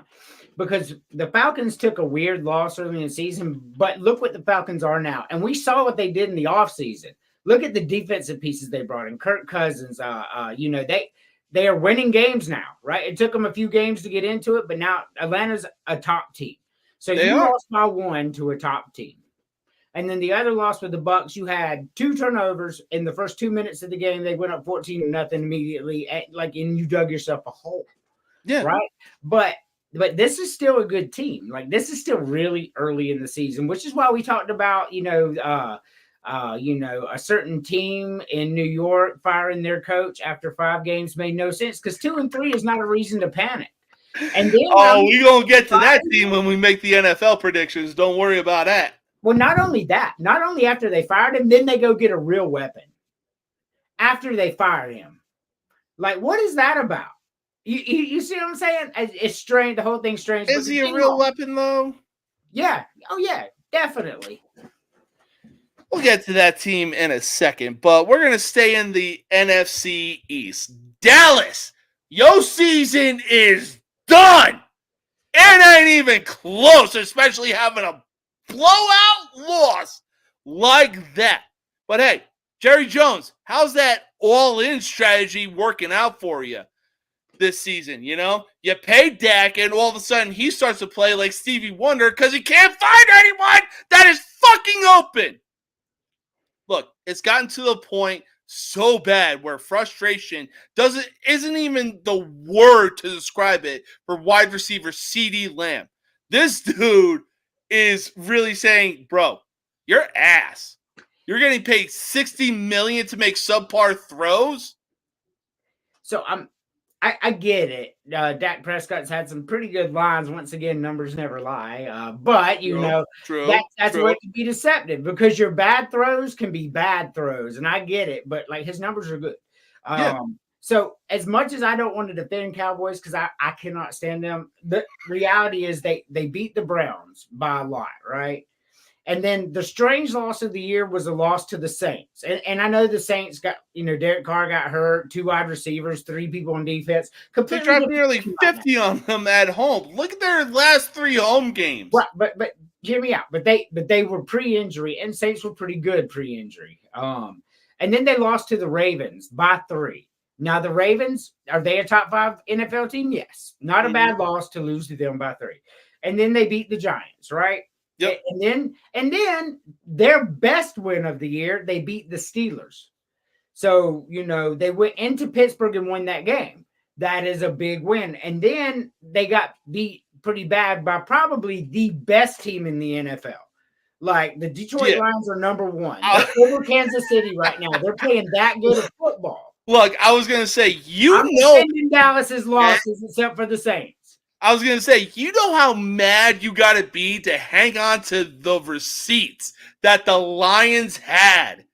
Because the Falcons took a weird loss early in the season, but look what the Falcons are now. And we saw what they did in the offseason. Look at the defensive pieces they brought in. Kirk Cousins, they are winning games now, right? It took them a few games to get into it, but now Atlanta's a top team. So you lost by 1 to a top team. And then the other loss with the Bucs, you had 2 turnovers in the first 2 minutes of the game. They went up 14-0 immediately, and you dug yourself a hole. Yeah. Right. But this is still a good team. Like, this is still really early in the season, which is why we talked about, a certain team in New York firing their coach after 5 games made no sense, because 2-3 is not a reason to panic. And then we're going to get to that team when we make the NFL predictions. Don't worry about that. Well, not only after they fired him, then they go get a real weapon after they fired him. Like, what is that about? You see what I'm saying? It's strange. The whole thing's strange. Is he a real weapon, though? Yeah. Oh, yeah, definitely. We'll get to that team in a second, but we're going to stay in the NFC East. Dallas, your season is done. It ain't even close, especially having a blowout loss like that. But hey, Jerry Jones, how's that all-in strategy working out for you this season? You know, you pay Dak, and all of a sudden he starts to play like Stevie Wonder because he can't find anyone that is fucking open. Look, it's gotten to the point so bad where frustration isn't even the word to describe it for wide receiver CeeDee Lamb. This dude is really saying, bro, you're ass. You're getting paid $60 million to make subpar throws. So I get it. Dak Prescott's had some pretty good lines. Once again, numbers never lie. But that's where it can be deceptive, because your bad throws can be bad throws, and I get it. But like, his numbers are good. So as much as I don't want to defend Cowboys because I cannot stand them, the reality is they beat the Browns by a lot, right? And then the strange loss of the year was a loss to the Saints. And I know the Saints got, Derek Carr got hurt, 2 wide receivers, 3 people on defense. They dropped nearly 50 on them at home. Look at their last 3 home games. Right, but hear me out. But they were pre-injury, and Saints were pretty good pre-injury. And then they lost to the Ravens by 3. Now, the Ravens, are they a top 5 NFL team? Yes. Not a bad loss to lose to them by 3. And then they beat the Giants, right? Yep. And then their best win of the year, they beat the Steelers. So, they went into Pittsburgh and won that game. That is a big win. And then they got beat pretty bad by probably the best team in the NFL. Like, the Detroit Lions are number 1. They're over Kansas City right now. They're playing that good of football. Look, I was going to say, I'm defending Dallas's losses except for the Saints. I was going to say, you know how mad you got to be to hang on to the receipts that the Lions had.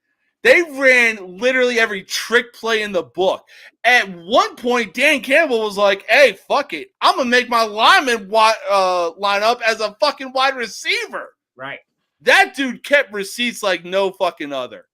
They ran literally every trick play in the book. At one point, Dan Campbell was like, hey, fuck it. I'm going to make my lineman line up as a fucking wide receiver. Right. That dude kept receipts like no fucking other.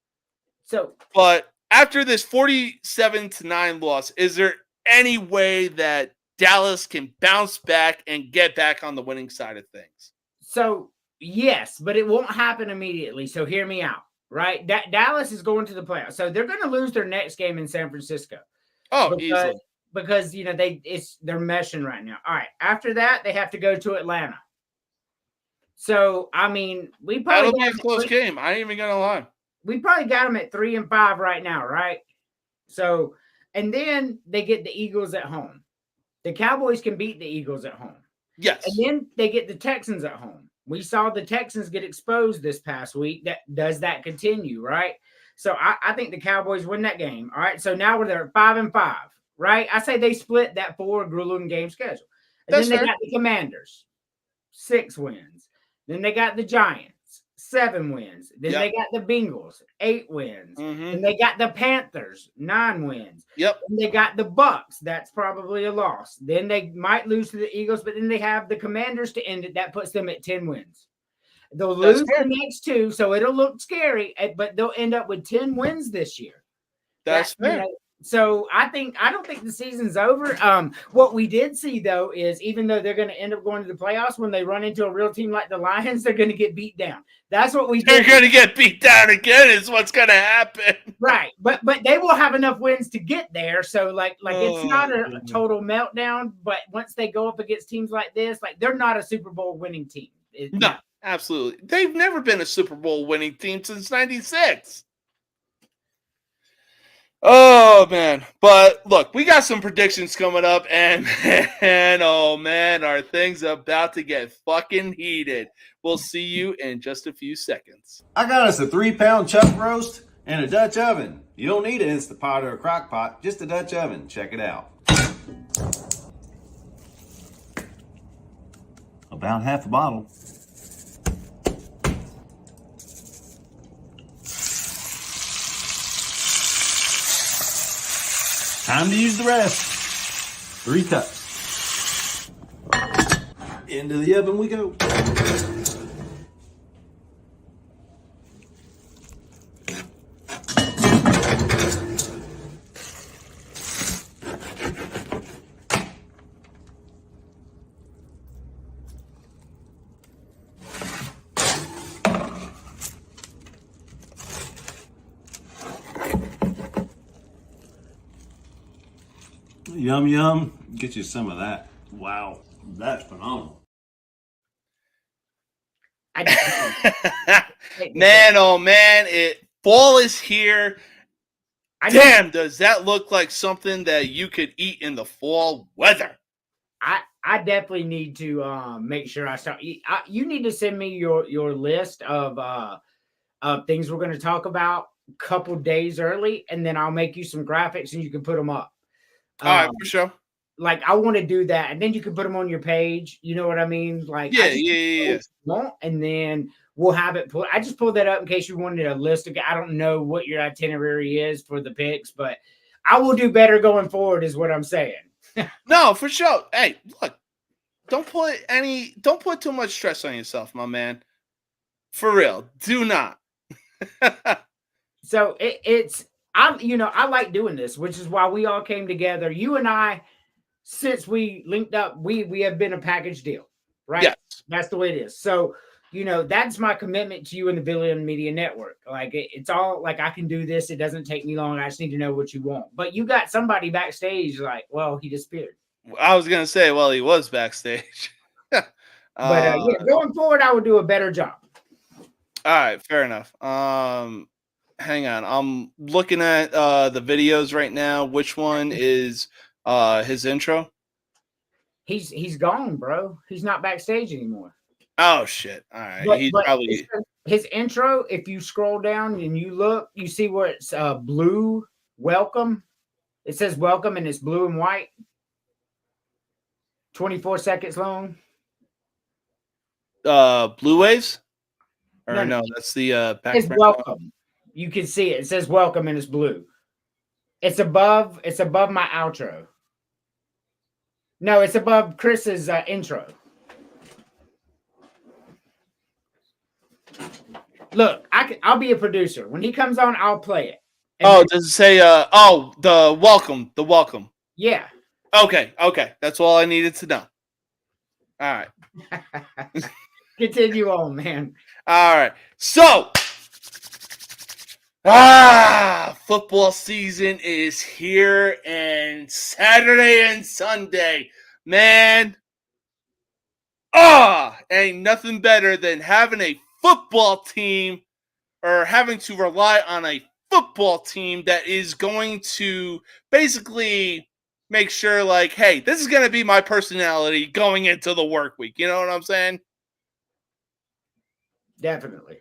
But after this 47-9 loss, is there any way that Dallas can bounce back and get back on the winning side of things? So, yes, but it won't happen immediately. So hear me out, right? Dallas is going to the playoffs. So they're going to lose their next game in San Francisco. Oh, easily. Because, they're meshing right now. All right. After that, they have to go to Atlanta. So I mean, we probably That'll be a got close game. I ain't even gonna lie. we probably got them at 3-5 right now, right? So, and then they get the Eagles at home. The Cowboys can beat the Eagles at home. Yes. And then they get the Texans at home. We saw the Texans get exposed this past week. Does that continue, right? So I think the Cowboys win that game. All right. So now they're 5-5, right? I say they split that 4 grueling game schedule. And That's then they fair. got the Commanders, 6 wins. Then they got the Giants, 7 wins. Then they got the Bengals, 8 wins. Mhm. And they got the Panthers, 9 wins. Yep. And they got the Bucks. That's probably a loss. Then they might lose to the Eagles, but then they have the Commanders to end it. That puts them at 10 wins. They'll That's lose fair. the next 2, so it'll look scary, but they'll end up with 10 wins this year. That's fair. So I don't think the season's over. What we did see though is even though they're going to end up going to the playoffs, when they run into a real team like the Lions, they're going to get beat down. That's what we They're did. gonna get beat down again. Is what's gonna happen. Right, but they will have enough wins to get there. So like it's not a total meltdown. But once they go up against teams like this, like they're not a Super Bowl winning team. No, absolutely. They've never been a Super Bowl winning team since '96. Oh man, but look, we got some predictions coming up, and oh man, are things about to get fucking heated. We'll see you in just a few seconds. I got us a 3-pound chuck roast and a Dutch oven. You don't need an Instapot or a crock pot, just a Dutch oven. Check it out. About half a bottle. Time to use the rest. 3 cups. Into the oven we go. Yum, yum. Get you some of that. Wow, that's phenomenal. Man, oh man, fall is here. Damn, does that look like something that you could eat in the fall weather? I definitely need to make sure I start. You need to send me your list of things we're going to talk about a couple days early, and then I'll make you some graphics and you can put them up. All right, for sure. Like I want to do that, and then you can put them on your page. You know what I mean? Like yeah. And then we'll have it. I just pulled that up in case you wanted a list. I don't know what your itinerary is for the picks, but I will do better going forward. Is what I'm saying. No, for sure. Hey, look, don't put too much stress on yourself, my man. For real, do not. So I like doing this, which is why we all came together. You and I, since we linked up, we have been a package deal, right? Yes. That's the way it is. So, that's my commitment to you and the Billion Media Network. Like it's all like I can do this. It doesn't take me long. I just need to know what you want. But you got somebody backstage like, well, he disappeared. I was going to say, well, he was backstage. But going forward, I would do a better job. All right, fair enough. Hang on. I'm looking at the videos right now. Which one is his intro? He's gone, bro. He's not backstage anymore. Oh shit! All right, But he's probably his intro. If you scroll down and you look, you see where it's blue welcome. It says welcome and it's blue and white. 24 seconds long. Blue Waves. Or No, that's the it's welcome. You can see it. It says welcome and it's blue. It's above my outro. No, it's above Chris's intro. Look, I'll be a producer. When he comes on, I'll play it. And does it say the welcome? Yeah. Okay. That's all I needed to know. All right. Continue on, man. All right. So, football season is here, and Saturday and Sunday, man. Ain't nothing better than having a football team or having to rely on a football team that is going to basically make sure, like, hey, this is going to be my personality going into the work week. You know what I'm saying? Definitely.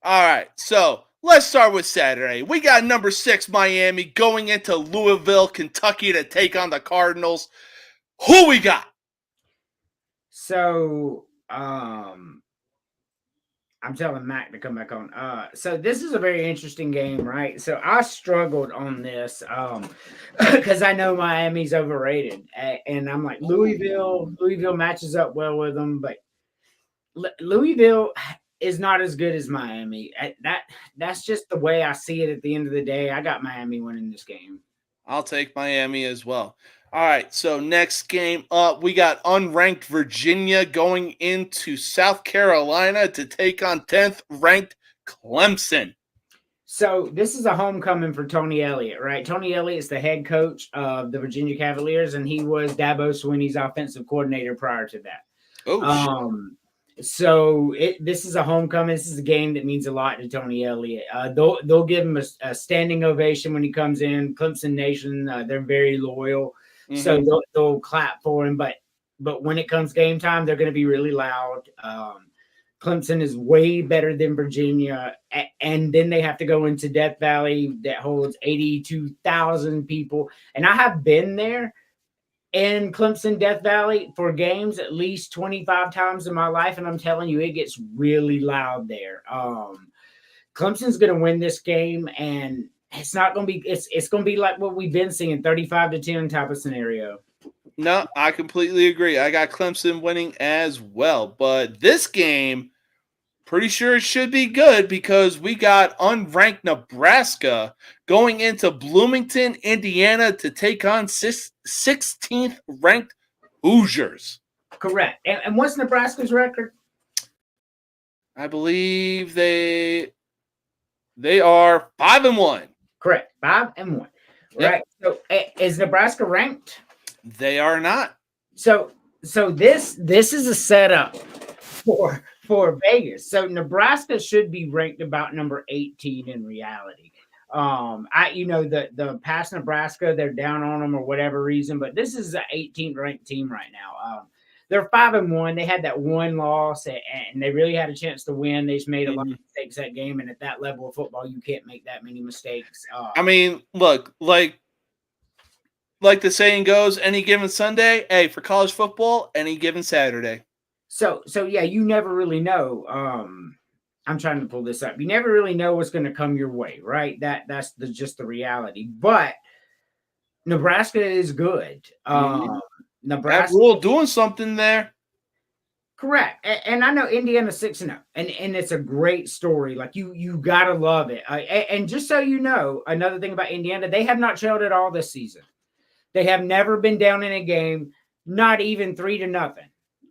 All right, so let's start with Saturday. We got number 6 Miami going into Louisville, Kentucky to take on the Cardinals. Who we got? So, I'm telling Mac to come back on. So this is a very interesting game, right? So I struggled on this because I know Miami's overrated, and I'm like Louisville matches up well with them, but Louisville is not as good as Miami. That's just the way I see it. At the end of the day, I got Miami winning this game. I'll take Miami as well. All right, so next game up, we got unranked Virginia going into South Carolina to take on 10th ranked Clemson. So this is a homecoming for Tony Elliott, right? Tony Elliott's the head coach of the Virginia Cavaliers, and he was Dabo Swinney's offensive coordinator prior to that. So this is a homecoming. This is a game that means a lot to Tony Elliott. They'll give him a standing ovation when he comes in. Clemson Nation, they're very loyal, so they'll clap for him. But when it comes game time, they're going to be really loud. Clemson is way better than Virginia, and then they have to go into Death Valley that holds 82,000 people. And I have been there in Clemson Death Valley for games at least 25 times in my life, and I'm telling you, it gets really loud there. Clemson's going to win this game, and it's not going to be. It's going to be like what we've been seeing, 35-10 type of scenario. No, I completely agree. I got Clemson winning as well, but this game, pretty sure it should be good because we got unranked Nebraska going into Bloomington, Indiana to take on 16th ranked Hoosiers. Correct. And what's Nebraska's record? I believe they are 5-1. Correct. 5-1. Yep. Right. So is Nebraska ranked? They are not. So this is a setup for Vegas. So Nebraska should be ranked about number 18 in reality. The past Nebraska, they're down on them or whatever reason, but this is an 18th ranked team right now. They're 5-1. They had that one loss, and they really had a chance to win. They just made a lot of mistakes that game, and at that level of football, you can't make that many mistakes. I mean, look, like the saying goes, any given Sunday, hey, for college football, any given Saturday. So yeah, you never really know. I'm trying to pull this up. You never really know what's going to come your way, right? That's just the reality. But Nebraska is good. Nebraska that rule doing something there. Correct. And I know Indiana's 6-0, and it's a great story. Like you gotta love it. And just so you know, another thing about Indiana, they have not trailed at all this season. They have never been down in a game, not even 3-0.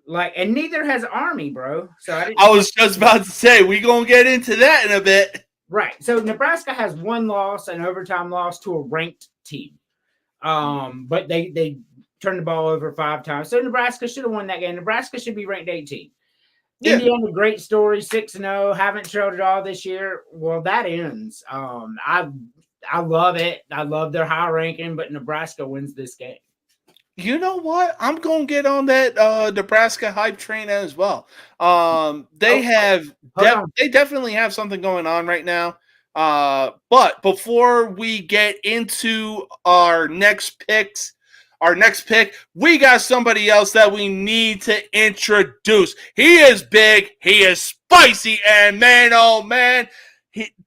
And neither has Army, bro. So I was just about to say, we gonna get into that in a bit. Right. So Nebraska has one loss, an overtime loss to a ranked team. But they turned the ball over 5 times. So Nebraska should have won that game. Nebraska should be ranked 18. Yeah. Indiana, great story, 6-0, haven't trailed at all this year. Well, that ends. I love it. I love their high ranking, but Nebraska wins this game. You know what? I'm going to get on that Nebraska hype train as well. They definitely have something going on right now. But before we get into our next pick, we got somebody else that we need to introduce. He is big, he is spicy, and man, oh man,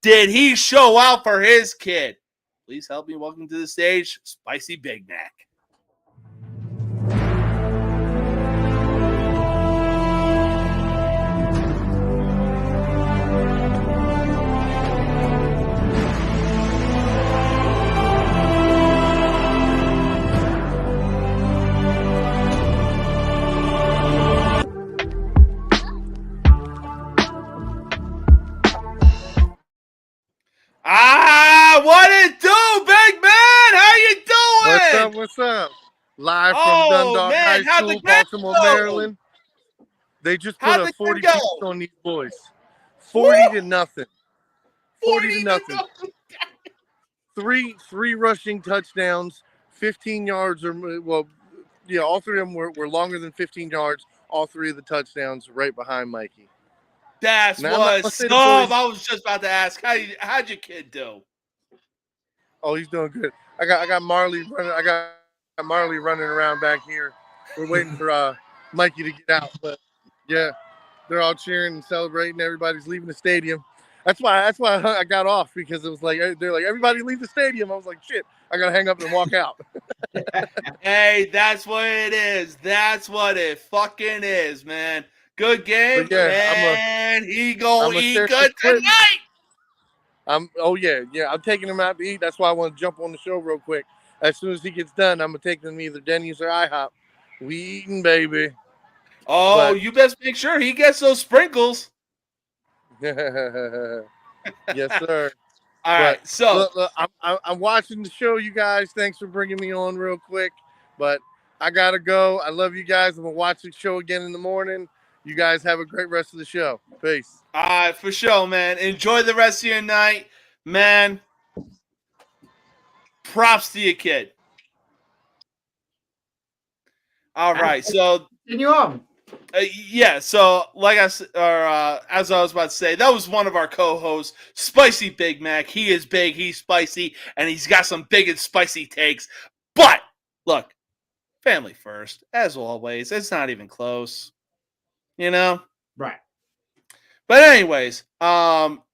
did he show out for his kid. Please help me welcome to the stage, Spicy Big Mac. What it do, big man? How you doing? What's up? Live from Dundalk High School, Baltimore, Maryland. They just How'd put the a 40 game piece go? on these boys. 40 to nothing. 40 to 40 nothing. Three rushing touchdowns, 15 yards or well, yeah, all three of them were longer than 15 yards. All three of the touchdowns right behind Mikey. That's Now, I'm not gonna what's say up. the boys- I was just about to ask, how'd your kid do? Oh, he's doing good. I got Marley running. I got Marley running around back here. We're waiting for Mikey to get out, but yeah, they're all cheering and celebrating. Everybody's leaving the stadium. That's why I got off, because it was like they're like, everybody leave the stadium. I was like, shit, I gotta hang up and walk out. Hey, that's what it is. That's what it fucking is, man. Good game, But yeah, man. He gonna I'm a eat share good Quentin. tonight. Oh yeah, I'm taking him out to eat. That's why I want to jump on the show real quick. As soon as he gets done, I'm gonna take them to either Denny's or IHOP. We eating, baby. Oh, But- you best make sure he gets those sprinkles. Yes, sir. All right, so look, I'm watching the show, you guys. Thanks for bringing me on real quick, but I gotta go. I love you guys. I'm gonna watch the show again in the morning. You guys have a great rest of the show. Peace. all right, for sure, man. Enjoy the rest of your night, man. Props to you, kid. All right, so Continue on. yeah, so like I said, or as I was about to say, that was one of our co-hosts, Spicy Big Mac. He is big, he's spicy, and he's got some big and spicy takes. But look, family first, as always. It's not even close, you know. Right. But anyways,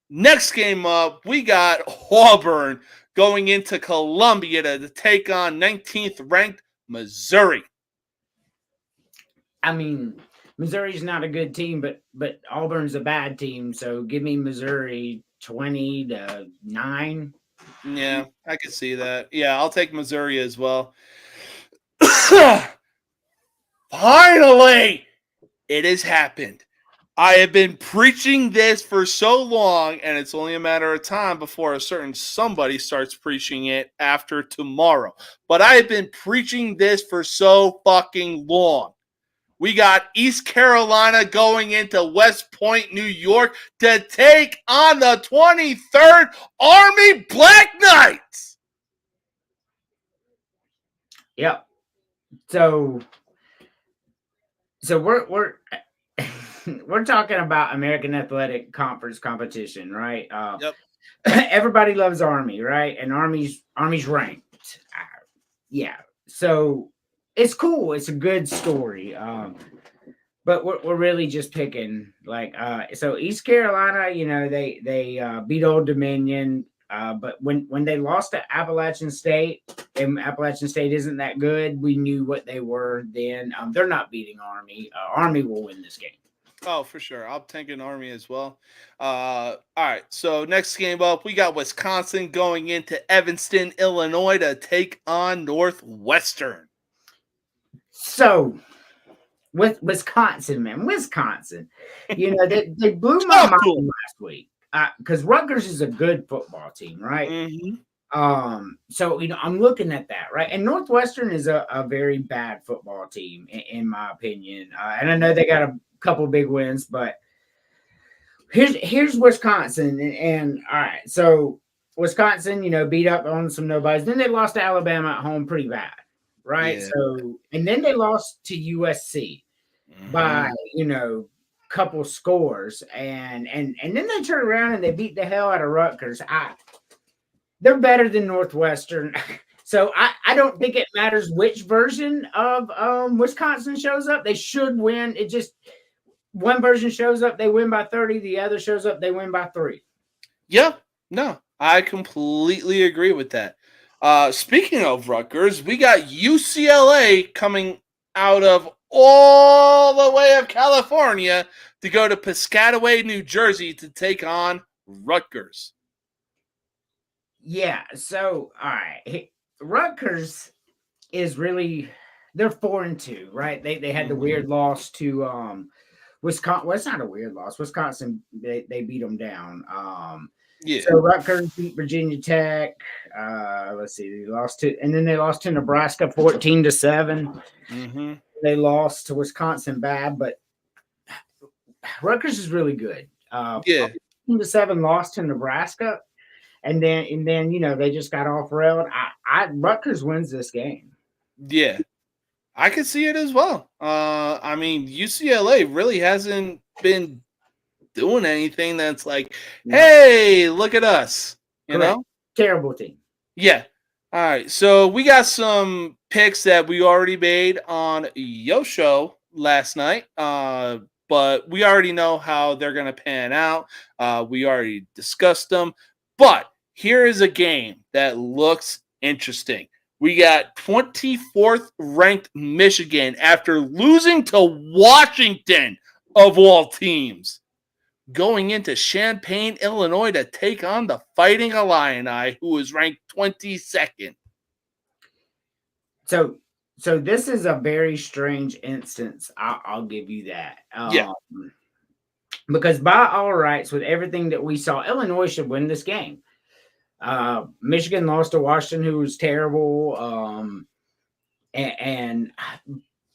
next game up, we got Auburn going into Columbia to take on 19th ranked Missouri. I mean, Missouri's not a good team, but Auburn's a bad team. So give me Missouri 20-9. Yeah, I could see that. Yeah, I'll take Missouri as well. Finally, it has happened. I have been preaching this for so long, and it's only a matter of time before a certain somebody starts preaching it after tomorrow. But I have been preaching this for so fucking long. We got East Carolina going into West Point, New York to take on the 23rd Army Black Knights. Yep. So we're we're talking about American Athletic Conference competition, right? Yep. Everybody loves Army, right? And Army's ranked. Yeah. So it's cool. It's a good story. But we're really just picking so East Carolina, you know, they beat Old Dominion. But when they lost to Appalachian State, and Appalachian State isn't that good, we knew what they were then. They're not beating Army. Army will win this game. Oh, for sure. I'll take an Army as well. All right. So next game up, we got Wisconsin going into Evanston, Illinois to take on Northwestern. So with Wisconsin, you know, they blew my mind last week because Rutgers is a good football team, right? Mm-hmm. So, you know, I'm looking at that, right? And Northwestern is a very bad football team, in my opinion. And I know they got a couple big wins, but here's Wisconsin. And all right, so Wisconsin, you know, beat up on some nobodies. Then they lost to Alabama at home pretty bad, right? Yeah. So, and then they lost to USC by, you know, couple scores. And then they turn around and they beat the hell out of Rutgers. They're better than Northwestern. So I don't think it matters which version of Wisconsin shows up. They should win. It just, one version shows up, they win by 30. The other shows up, they win by 3. Yeah, no, I completely agree with that. Speaking of Rutgers, we got UCLA coming out of all the way of California to go to Piscataway, New Jersey to take on Rutgers. Yeah, so all right. Rutgers is really, they're 4-2, right? They had the weird loss to Wisconsin. Well, it's not a weird loss. Wisconsin, they beat them down. Yeah. So Rutgers beat Virginia Tech. Let's see, they lost to Nebraska 14-7. Mm-hmm. They lost to Wisconsin bad, but Rutgers is really good. Yeah. 7 lost to Nebraska, and then they just got off railed. Rutgers wins this game. Yeah. I could see it as well. I mean, UCLA really hasn't been doing anything that's like, hey, look at us. You Correct. know? Terrible team. Yeah. All right. So we got some picks that we already made on Yo Show last night. But we already know how they're going to pan out. We already discussed them. But here is a game that looks interesting. We got 24th ranked Michigan after losing to Washington, of all teams, going into Champaign, Illinois to take on the Fighting Illini, who is ranked 22nd. So this is a very strange instance. I'll give you that. Yeah. Because by all rights, with everything that we saw, Illinois should win this game. Michigan lost to Washington, who was terrible.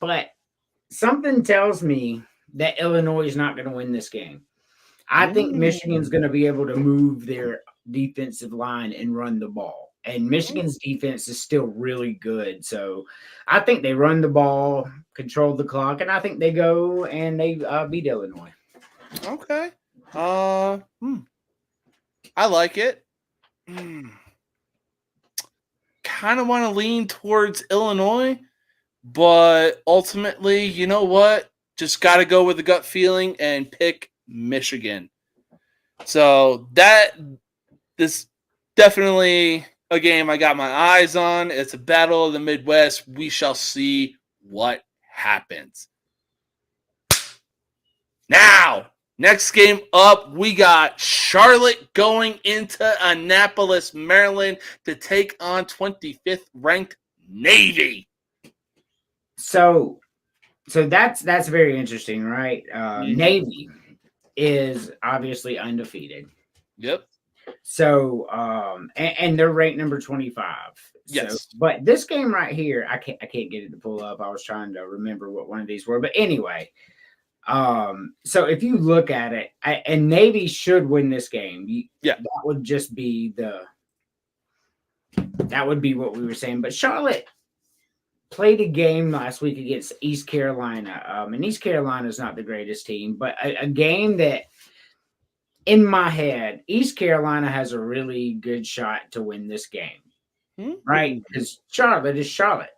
But something tells me that Illinois is not going to win this game. I think Michigan's going to be able to move their defensive line and run the ball. And Michigan's defense is still really good. So I think they run the ball, control the clock, and I think they go and they beat Illinois. Okay. I like it. Kind of want to lean towards Illinois, but ultimately, you know what? Just got to go with the gut feeling and pick Michigan. So this definitely a game I got my eyes on. It's a battle of the Midwest. We shall see what happens. Now, next game up, we got Charlotte going into Annapolis, Maryland to take on 25th ranked Navy. So that's very interesting, right? Navy is obviously undefeated. Yep. So and they're ranked number 25. Yes. So, but this game right here, I can't get it to pull up. I was trying to remember what one of these were, but anyway. So if you look at it, and Navy should win this game. That would just be that would be what we were saying. But Charlotte played a game last week against East Carolina. And East Carolina is not the greatest team, but a game that in my head, East Carolina has a really good shot to win this game. Right? Because Charlotte is Charlotte.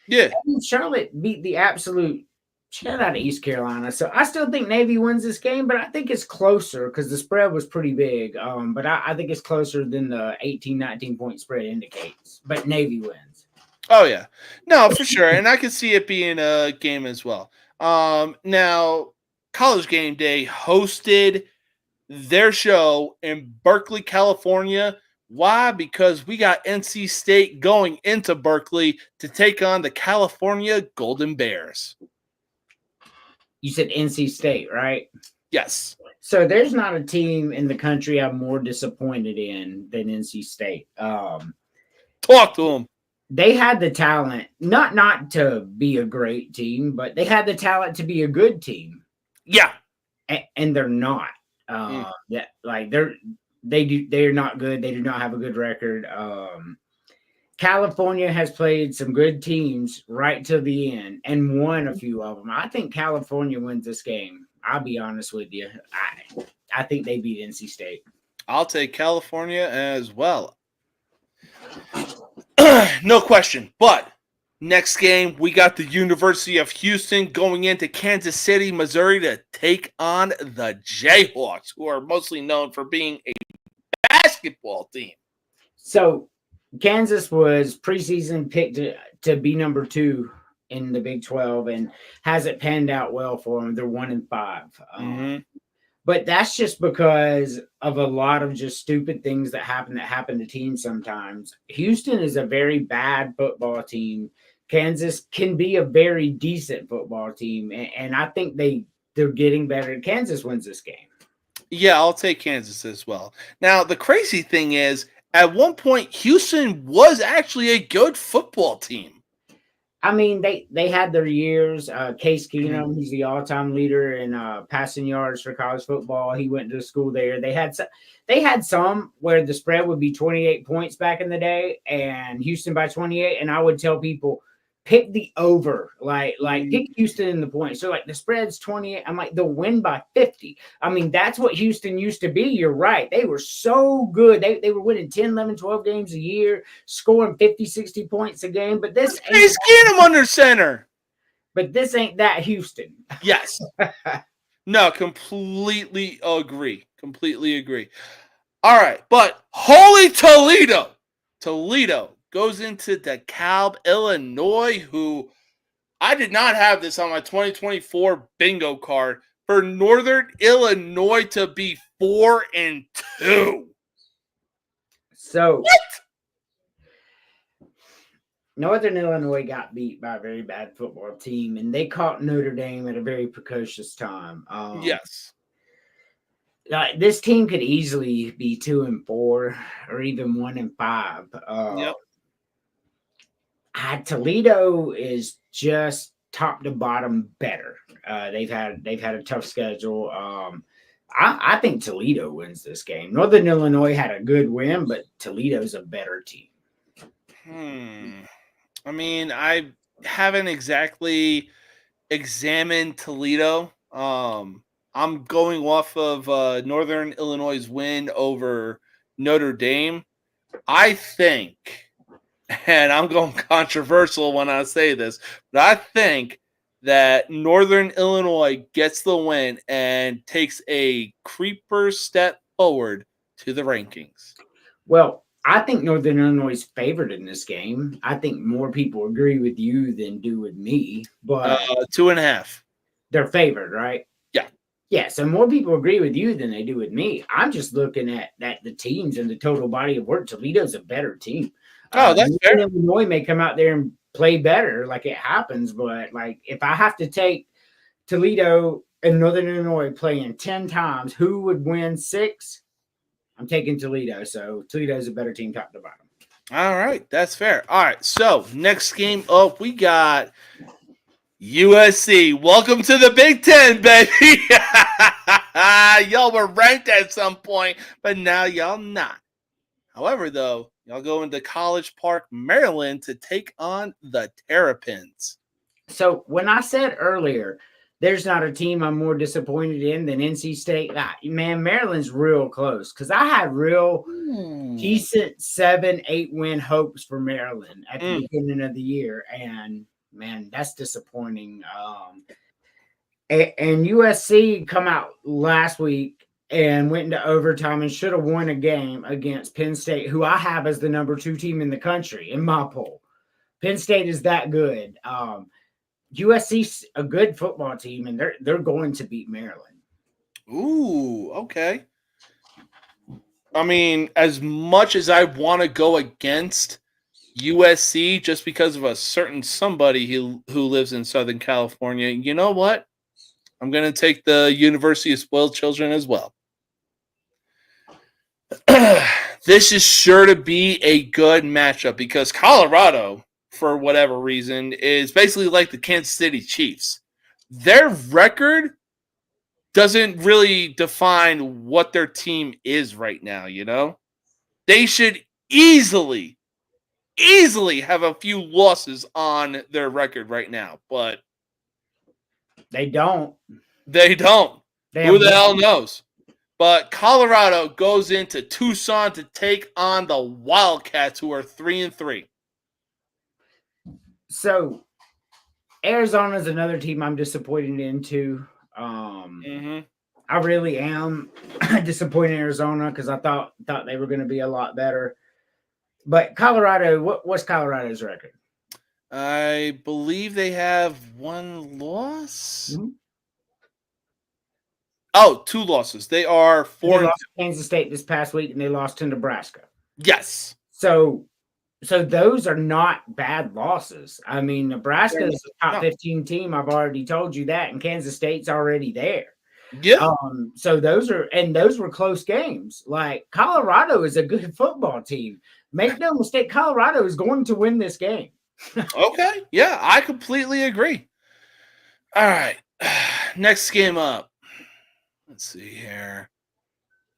Yeah. And Charlotte beat the absolute shit out of East Carolina. So I still think Navy wins this game, but I think it's closer because the spread was pretty big. But I think it's closer than the 18, 19-point spread indicates. But Navy wins. Oh, yeah. No, for sure. And I can see it being a game as well. Now, College Game Day hosted their show in Berkeley, California. Why? Because we got NC State going into Berkeley to take on the California Golden Bears. You said NC State, right? Yes. So there's not a team in the country I'm more disappointed in than NC State. Talk to them. They had the talent, not to be a great team, but they had the talent to be a good team. Yeah. And they're not. Like they're not good. They do not have a good record. California has played some good teams right till the end and won a few of them. I think California wins this game. I'll be honest with you. I think they beat NC State. I'll take California as well. No question. But next game, we got the University of Houston going into Kansas City, Missouri to take on the Jayhawks, who are mostly known for being a basketball team. So Kansas was preseason picked to be number 2 in the Big 12 and hasn't panned out well for them. They're 1-5. But that's just because of a lot of just stupid things that happen to teams sometimes. Houston is a very bad football team. Kansas can be a very decent football team. And I think they're getting better. Kansas wins this game. Yeah, I'll take Kansas as well. Now, the crazy thing is, at one point, Houston was actually a good football team. I mean, they had their years. Case Keenum, he's the all-time leader in passing yards for college football. He went to school there. They had some where the spread would be 28 points back in the day, and Houston by 28. And I would tell people, pick the over, like pick Houston in the points. So like the spread's 28. I'm like, they'll win by 50. I mean, that's what Houston used to be. You're right. They were so good. They were winning 10, 11, 12 games a year, scoring 50, 60 points a game. But this Case Keenum under center. But this ain't that Houston. Yes. No, completely agree. Completely agree. All right, but holy Toledo. Toledo goes into DeKalb, Illinois, who I did not have this on my 2024 bingo card for Northern Illinois to be 4-2. So what? Northern Illinois got beat by a very bad football team, and they caught Notre Dame at a very precocious time. Yes. This team could easily be 2-4 or even 1-5. Yep. Toledo is just top to bottom better. They've had a tough schedule. I think Toledo wins this game. Northern Illinois had a good win, but Toledo's a better team. I mean, I haven't exactly examined Toledo. I'm going off of Northern Illinois' win over Notre Dame. I think, and I'm going controversial when I say this, but I think that Northern Illinois gets the win and takes a creeper step forward to the rankings. Well, I think Northern Illinois is favored in this game. I think more people agree with you than do with me, but 2.5. They're favored, right? Yeah. Yeah, so more people agree with you than they do with me. I'm just looking at the teams and the total body of work. Toledo's a better team. Oh, that's fair. Illinois may come out there and play better, like it happens, but like if I have to take Toledo and Northern Illinois playing 10 times, who would win 6? I'm taking Toledo. So Toledo's a better team top to bottom. All right. That's fair. All right. So next game up, we got USC. Welcome to the Big Ten, baby. Y'all were ranked at some point, but now y'all not. However, though, y'all go into College Park, Maryland to take on the Terrapins. So when I said earlier, there's not a team I'm more disappointed in than NC State. Man, Maryland's real close because I had real decent 7-8 win hopes for Maryland at the beginning of the year. And, man, that's disappointing. And USC come out last week and went into overtime and should have won a game against Penn State, who I have as the number 2 team in the country in my poll. Penn State is that good. USC's a good football team, and they're going to beat Maryland. Ooh, okay. I mean, as much as I want to go against USC just because of a certain somebody who lives in Southern California, you know what? I'm going to take the University of Spoiled Children as well. This is sure to be a good matchup because Colorado, for whatever reason, is basically like the Kansas City Chiefs. Their record doesn't really define what their team is right now, you know? They should easily have a few losses on their record right now, but they don't. Who the hell knows? But Colorado goes into Tucson to take on the Wildcats, who are 3-3. So, Arizona is another team I'm disappointed in too. I really am disappointed in Arizona because I thought they were going to be a lot better. But Colorado, what's Colorado's record? I believe they have 1 loss. Mm-hmm. Oh, 2 losses. They are 4. They lost to Kansas State this past week, and they lost to Nebraska. Yes. So those are not bad losses. I mean, Nebraska is a top 15 team. I've already told you that, and Kansas State's already there. Yeah. So those were close games. Like Colorado is a good football team. Make no mistake, Colorado is going to win this game. Okay. Yeah, I completely agree. All right. Next game up. Let's see here.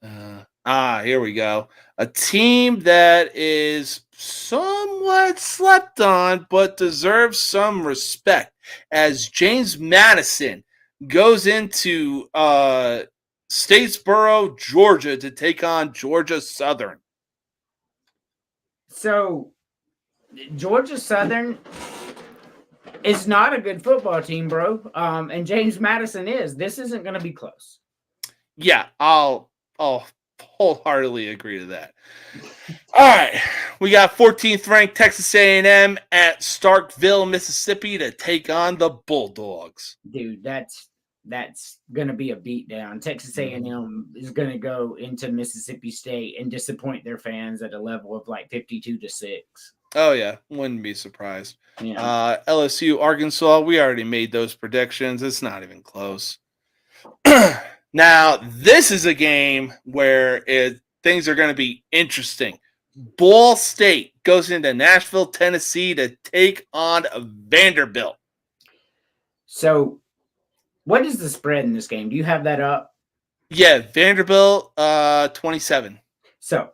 Here we go. A team that is somewhat slept on, but deserves some respect, as James Madison goes into Statesboro, Georgia, to take on Georgia Southern. So Georgia Southern is not a good football team, bro. And James Madison is. This isn't going to be close. Yeah, I'll wholeheartedly agree to that. All right, we got 14th ranked Texas A&M at Starkville, Mississippi, to take on the Bulldogs. Dude, that's gonna be a beatdown. Texas A&M is gonna go into Mississippi State and disappoint their fans at a level of like 52-6. Oh yeah, wouldn't be surprised. Yeah. LSU, Arkansas, we already made those predictions. It's not even close. Now, this is a game where things are going to be interesting. Ball State goes into Nashville, Tennessee, to take on Vanderbilt. So, what is the spread in this game? Do you have that up? Yeah, Vanderbilt 27. So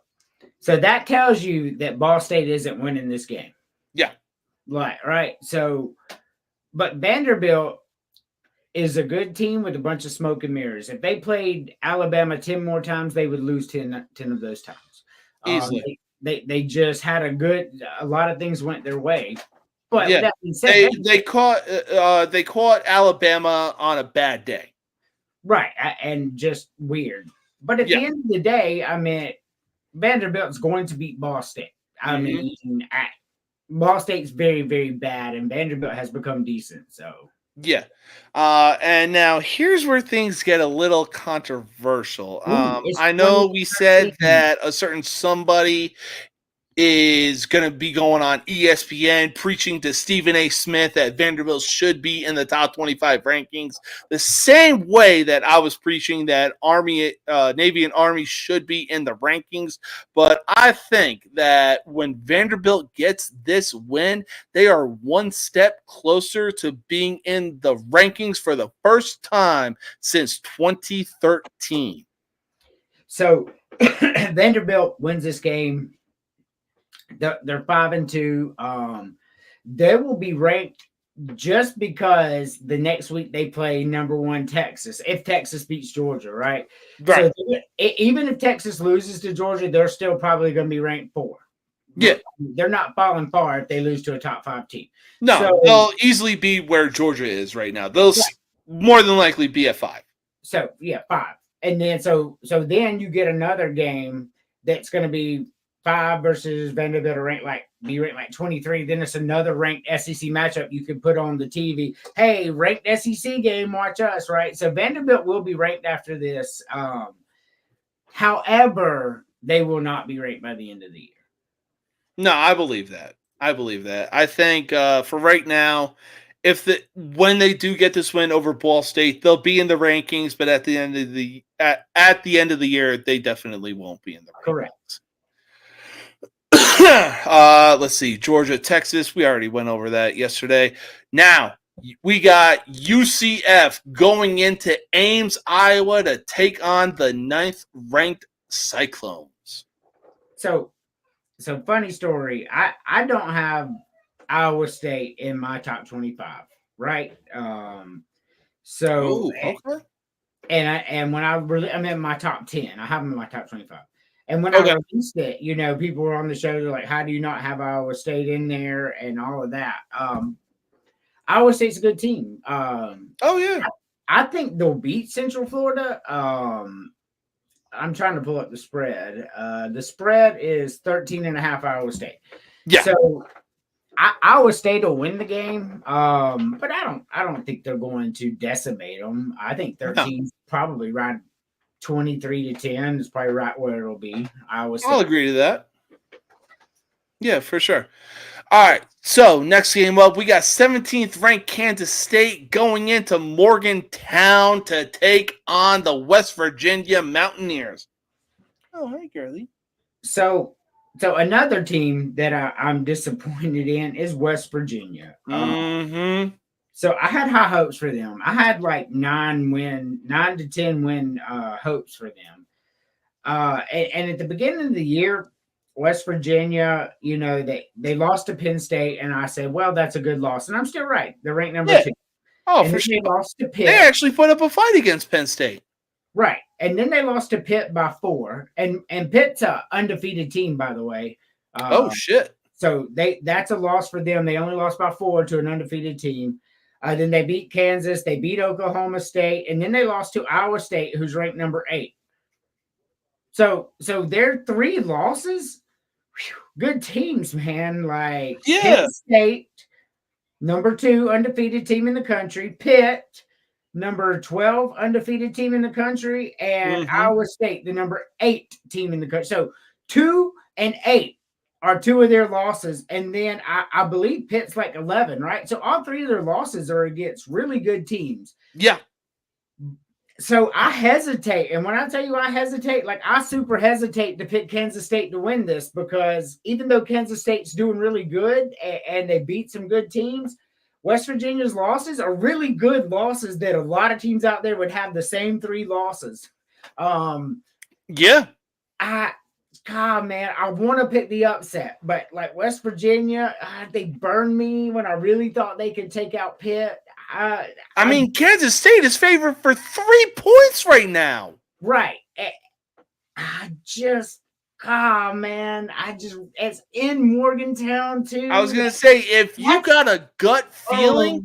that tells you that Ball State isn't winning this game. Yeah. Right. So, but Vanderbilt is a good team with a bunch of smoke and mirrors. If they played Alabama 10 more times, they would lose 10 of those times. Easily. They just had a lot of things went their way. But yeah, that being said, they caught Alabama on a bad day. Right. And just weird. But at the end of the day, I mean, Vanderbilt's going to beat Ball State. I mean, Ball State's very, very bad, and Vanderbilt has become decent. So yeah. And now here's where things get a little controversial. I know we said that a certain somebody is going to be going on ESPN preaching to Stephen A. Smith that Vanderbilt should be in the top 25 rankings, the same way that I was preaching that Navy and Army should be in the rankings. But I think that when Vanderbilt gets this win, they are one step closer to being in the rankings for the first time since 2013. So Vanderbilt wins this game. They're 5-2. They will be ranked just because the next week they play number 1 Texas. If Texas beats Georgia, right? So even if Texas loses to Georgia, they're still probably going to be ranked 4. Yeah, they're not falling far if they lose to a top 5 team. No, so, they'll easily be where Georgia is right now. They'll more than likely be at 5. So 5, and then so then you get another game that's going to be 5 versus Vanderbilt be ranked like 23. Then it's another ranked SEC matchup you can put on the TV. Hey, ranked SEC game, watch us, right? So Vanderbilt will be ranked after this. However, they will not be ranked by the end of the year. No, I believe that. I think for right now, when they do get this win over Ball State, they'll be in the rankings. But at the end of the year, they definitely won't be in the rankings. Correct. Let's see, Georgia, Texas. We already went over that yesterday. Now we got UCF going into Ames, Iowa, to take on the 9th-ranked Cyclones. So funny story. I don't have Iowa State in my top 25, right? Okay. And when I'm in my top 10. I have them in my top 25. And when I released it, people were on the show. They're like, "How do you not have Iowa State in there?" and all of that. Iowa State's a good team. I think they'll beat Central Florida. I'm trying to pull up the spread. The spread is 13.5 Iowa State. Yeah. So Iowa State will win the game, but I don't think they're going to decimate them. I think their team's probably right 23-10 is probably right where it'll be. Iowa State. I'll agree to that. Yeah, for sure. All right, so next game up, we got 17th ranked Kansas State going into Morgantown to take on the West Virginia Mountaineers. Oh, hi, girlie. So So another team that I'm disappointed in is West Virginia. Mm-hmm. So I had high hopes for them. I had like 9 to 10 win hopes for them. And at the beginning of the year, West Virginia, you know, they lost to Penn State, and I said, well, that's a good loss. And I'm still right. They're ranked number 2. Oh, and for then sure. they lost to Pitt. They actually put up a fight against Penn State. Right. And then they lost to Pitt by 4. And Pitt's an undefeated team, by the way. Oh, shit. So that's a loss for them. They only lost by 4 to an undefeated team. Then they beat Kansas. They beat Oklahoma State. And then they lost to Iowa State, who's ranked number 8. So their 3 losses, good teams, man. Like Penn State, number 2 undefeated team in the country. Pitt, number 12 undefeated team in the country. And Iowa State, the number 8 team in the country. So 2 and 8 are 2 of their losses. And then I believe Pitt's like 11, right? So all 3 of their losses are against really good teams. Yeah. So I hesitate. And when I tell you I hesitate, like I super hesitate to pick Kansas State to win this, because even though Kansas State's doing really good and they beat some good teams, West Virginia's losses are really good losses that a lot of teams out there would have the same 3 losses. Yeah. God, man, I want to pick the upset, but like West Virginia, they burned me when I really thought they could take out Pitt. I mean, Kansas State is favored for 3 points right now. Right. Man, it's in Morgantown too. I was going to say, if you got a gut feeling,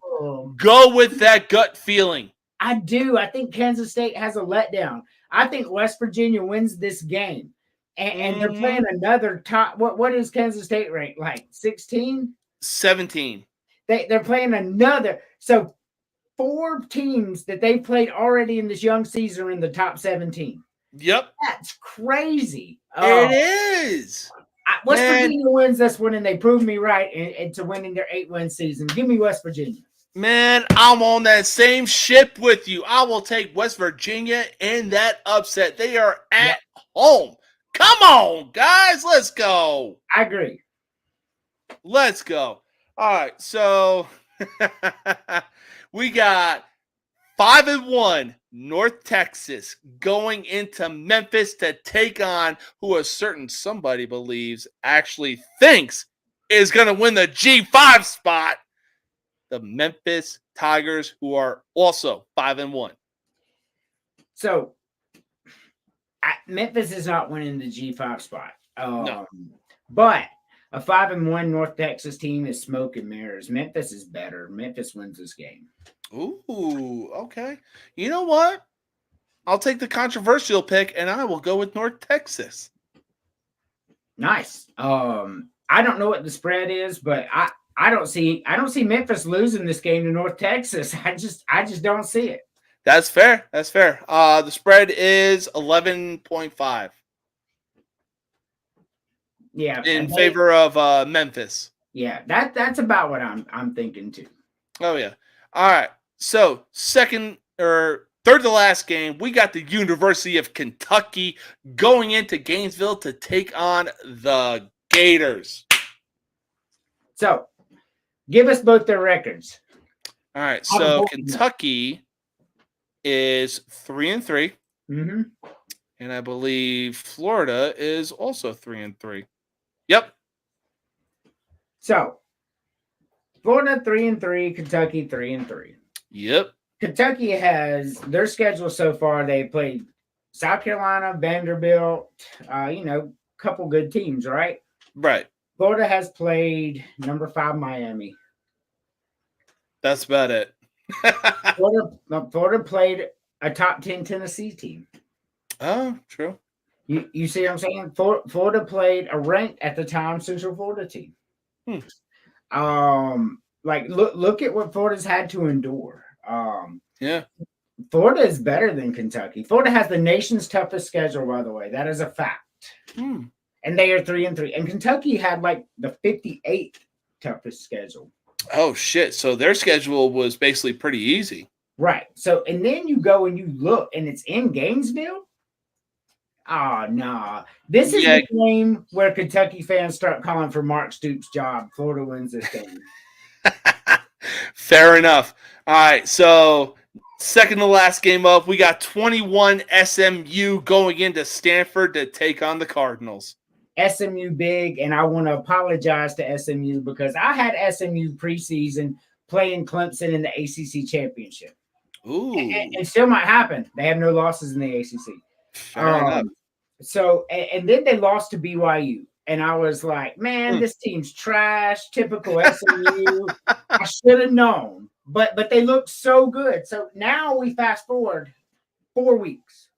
go with that gut feeling. I do. I think Kansas State has a letdown. I think West Virginia wins this game. And they're playing another top. What is Kansas State ranked? Like 16? 17. They're playing another. So 4 teams that they played already in this young season are in the top 17. Yep. That's crazy. It is. West Virginia wins this one, and they proved me right into winning their 8-win season. Give me West Virginia. Man, I'm on that same ship with you. I will take West Virginia in that upset. They are at home. Come on, guys. Let's go. I agree. Let's go. All right. So we got 5-1 North Texas going into Memphis to take on who a certain somebody believes actually thinks is going to win the G5 spot. The Memphis Tigers, who are also 5-1. So Memphis is not winning the G5 spot. No. But a 5-1 North Texas team is smoke and mirrors. Memphis is better. Memphis wins this game. Ooh, okay. You know what? I'll take the controversial pick, and I will go with North Texas. Nice. I don't know what the spread is, but I don't see Memphis losing this game to North Texas. I just don't see it. That's fair. That's fair. The spread is 11.5. Yeah, in favor of Memphis. Yeah, that's about what I'm thinking too. Oh yeah. All right. So third to last game, we got the University of Kentucky going into Gainesville to take on the Gators. So, give us both their records. All right. So Kentucky is 3-3. Mm-hmm. And I believe Florida is also 3-3. Yep. So, Florida 3-3, Kentucky 3-3. Yep. Kentucky has their schedule so far. They played South Carolina, Vanderbilt, couple good teams, right? Right. Florida has played number 5 Miami. That's about it. Florida played a top 10 Tennessee team. Oh, true. You see what I'm saying? Florida played a ranked at the time Central Florida team. Look at what Florida's had to endure. Yeah. Florida is better than Kentucky. Florida has the nation's toughest schedule, by the way. That is a fact. And they are 3-3. And Kentucky had like the 58th toughest schedule. Oh shit! So their schedule was basically pretty easy. Right. So, and then you go and you look, and it's in Gainesville. Oh no. This is the game where Kentucky fans start calling for Mark Stoops' job. Florida wins this game. Fair enough. All right, so second to last game up, we got 21 SMU going into Stanford to take on the Cardinals. SMU big, and I want to apologize to SMU because I had SMU preseason playing Clemson in the ACC championship. Ooh. And it still might happen. They have no losses in the ACC. Fair enough. So, and then they lost to BYU. And I was like, man, this team's trash, typical SMU. I should have known. But they look so good. So now we fast forward 4 weeks.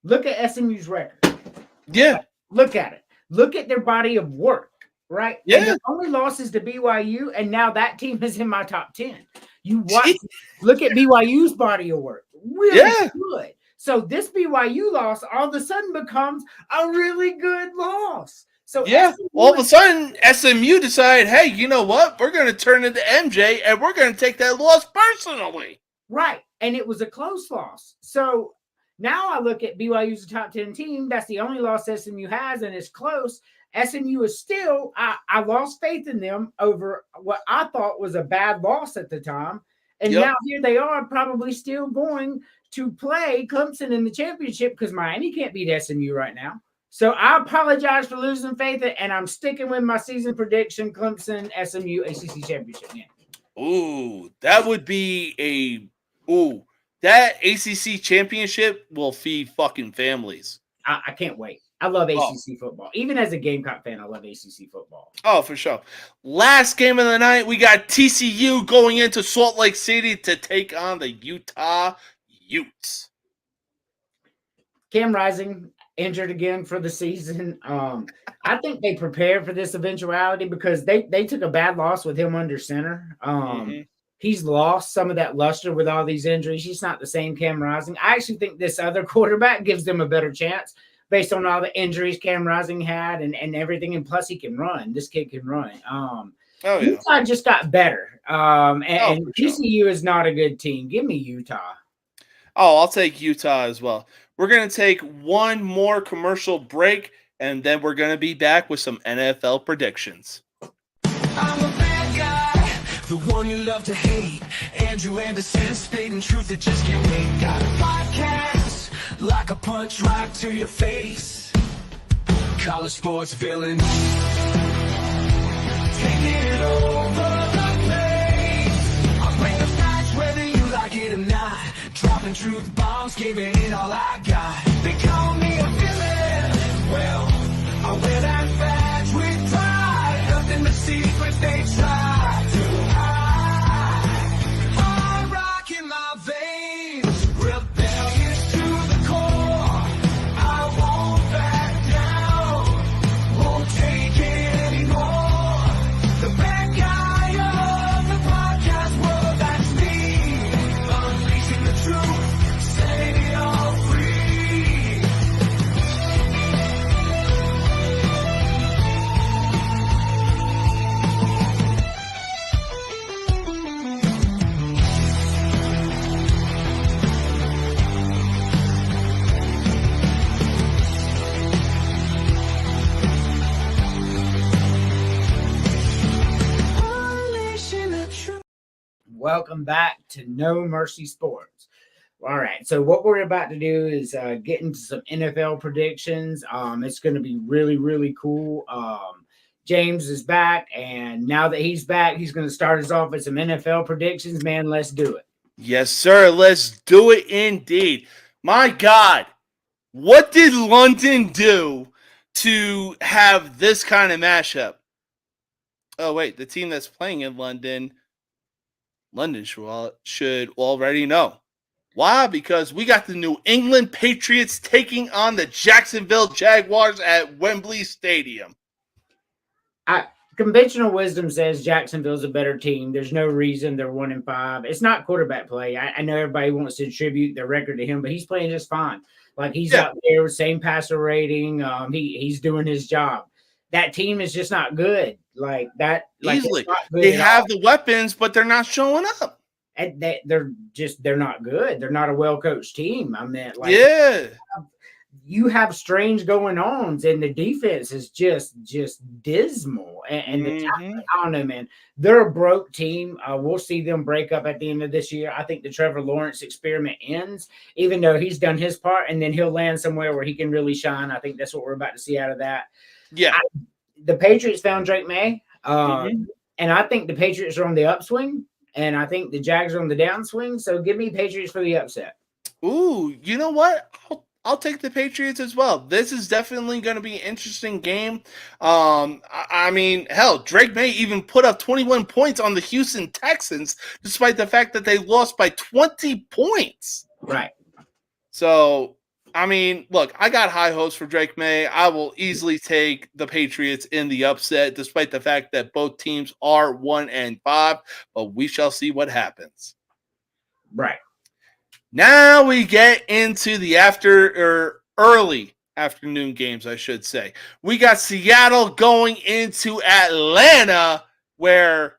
Look at SMU's record. Yeah. Look at it. Look at their body of work, right? Yeah. And the only losses to BYU, and now that team is in my top 10. You watch, look at BYU's body of work. Really good. So this BYU loss all of a sudden becomes a really good loss. So all of a sudden SMU decided, hey, you know what? We're going to turn into MJ and we're going to take that loss personally. Right. And it was a close loss. So now I look at BYU's a top 10 team. That's the only loss SMU has, and it's close. SMU is still, I lost faith in them over what I thought was a bad loss at the time. And now here they are probably still going to play Clemson in the championship because Miami can't beat SMU right now. So I apologize for losing faith, and I'm sticking with my season prediction, Clemson, SMU, ACC championship game. Ooh, that would be that ACC championship will feed fucking families. I can't wait. I love ACC football. Even as a Gamecock fan, I love ACC football. Oh, for sure. Last game of the night, we got TCU going into Salt Lake City to take on the Utah Utes. Cam Rising injured again for the season. I think they prepared for this eventuality because they took a bad loss with him under center. He's lost some of that luster with all these injuries. He's not the same Cam Rising. I actually think this other quarterback gives them a better chance based on all the injuries Cam Rising had and everything. And plus he can run. This kid can run. Utah just got better. And TCU is not a good team. Give me Utah. Oh, I'll take Utah as well. We're going to take one more commercial break, and then we're going to be back with some NFL predictions. I'm a bad guy, the one you love to hate. Andrew Anderson, stating truth that just can't wait. Got a podcast, like a punch right to your face. College sports villain, taking it over the place. I'll bring the facts whether you like it or not. Dropping truth bombs, giving it all I got. They call me a villain. Well, I wear that badge with pride. Nothing but secrets they try to hide. Hard rock in my veins, rebellious to the core. I won't back down, won't take it anymore. The bad guy of the podcast world, that's me. Unleashing the truth, setting it all free. Unleashing the truth. Welcome back to No Mercy Sports. All right, so what we're about to do is get into some NFL predictions. It's going to be really, really cool. James is back, and now that he's back, he's going to start us off with some NFL predictions. Man, let's do it. Yes, sir. Let's do it indeed. My God, what did London do to have this kind of mashup? Oh, wait, the team that's playing in London should already know. Why? Because we got the New England Patriots taking on the Jacksonville Jaguars at Wembley Stadium. Conventional wisdom says Jacksonville's a better team. There's no reason they're 1-5. It's not quarterback play. I know everybody wants to attribute their record to him, but he's playing just fine. Like he's out there, same passer rating. He's doing his job. That team is just not good. Like that. Easily, they have the weapons, but they're not showing up. And they're not good. They're not a well-coached team. I meant, you have strange going ons, and the defense is just dismal. And the talent, I don't know, man. They're a broke team. We'll see them break up at the end of this year. I think the Trevor Lawrence experiment ends, even though he's done his part, and then he'll land somewhere where he can really shine. I think that's what we're about to see out of that. Yeah. The Patriots found Drake May, and I think the Patriots are on the upswing, and I think the Jags are on the downswing. So give me Patriots for the upset. Ooh, you know what? I'll take the Patriots as well. This is definitely going to be an interesting game. I mean, hell, Drake May even put up 21 points on the Houston Texans, despite the fact that they lost by 20 points. Right. So, I mean, look, I got high hopes for Drake May. I will easily take the Patriots in the upset, despite the fact that both teams are 1-5, but we shall see what happens. Right. Now we get into the early afternoon games, I should say. We got Seattle going into Atlanta, where,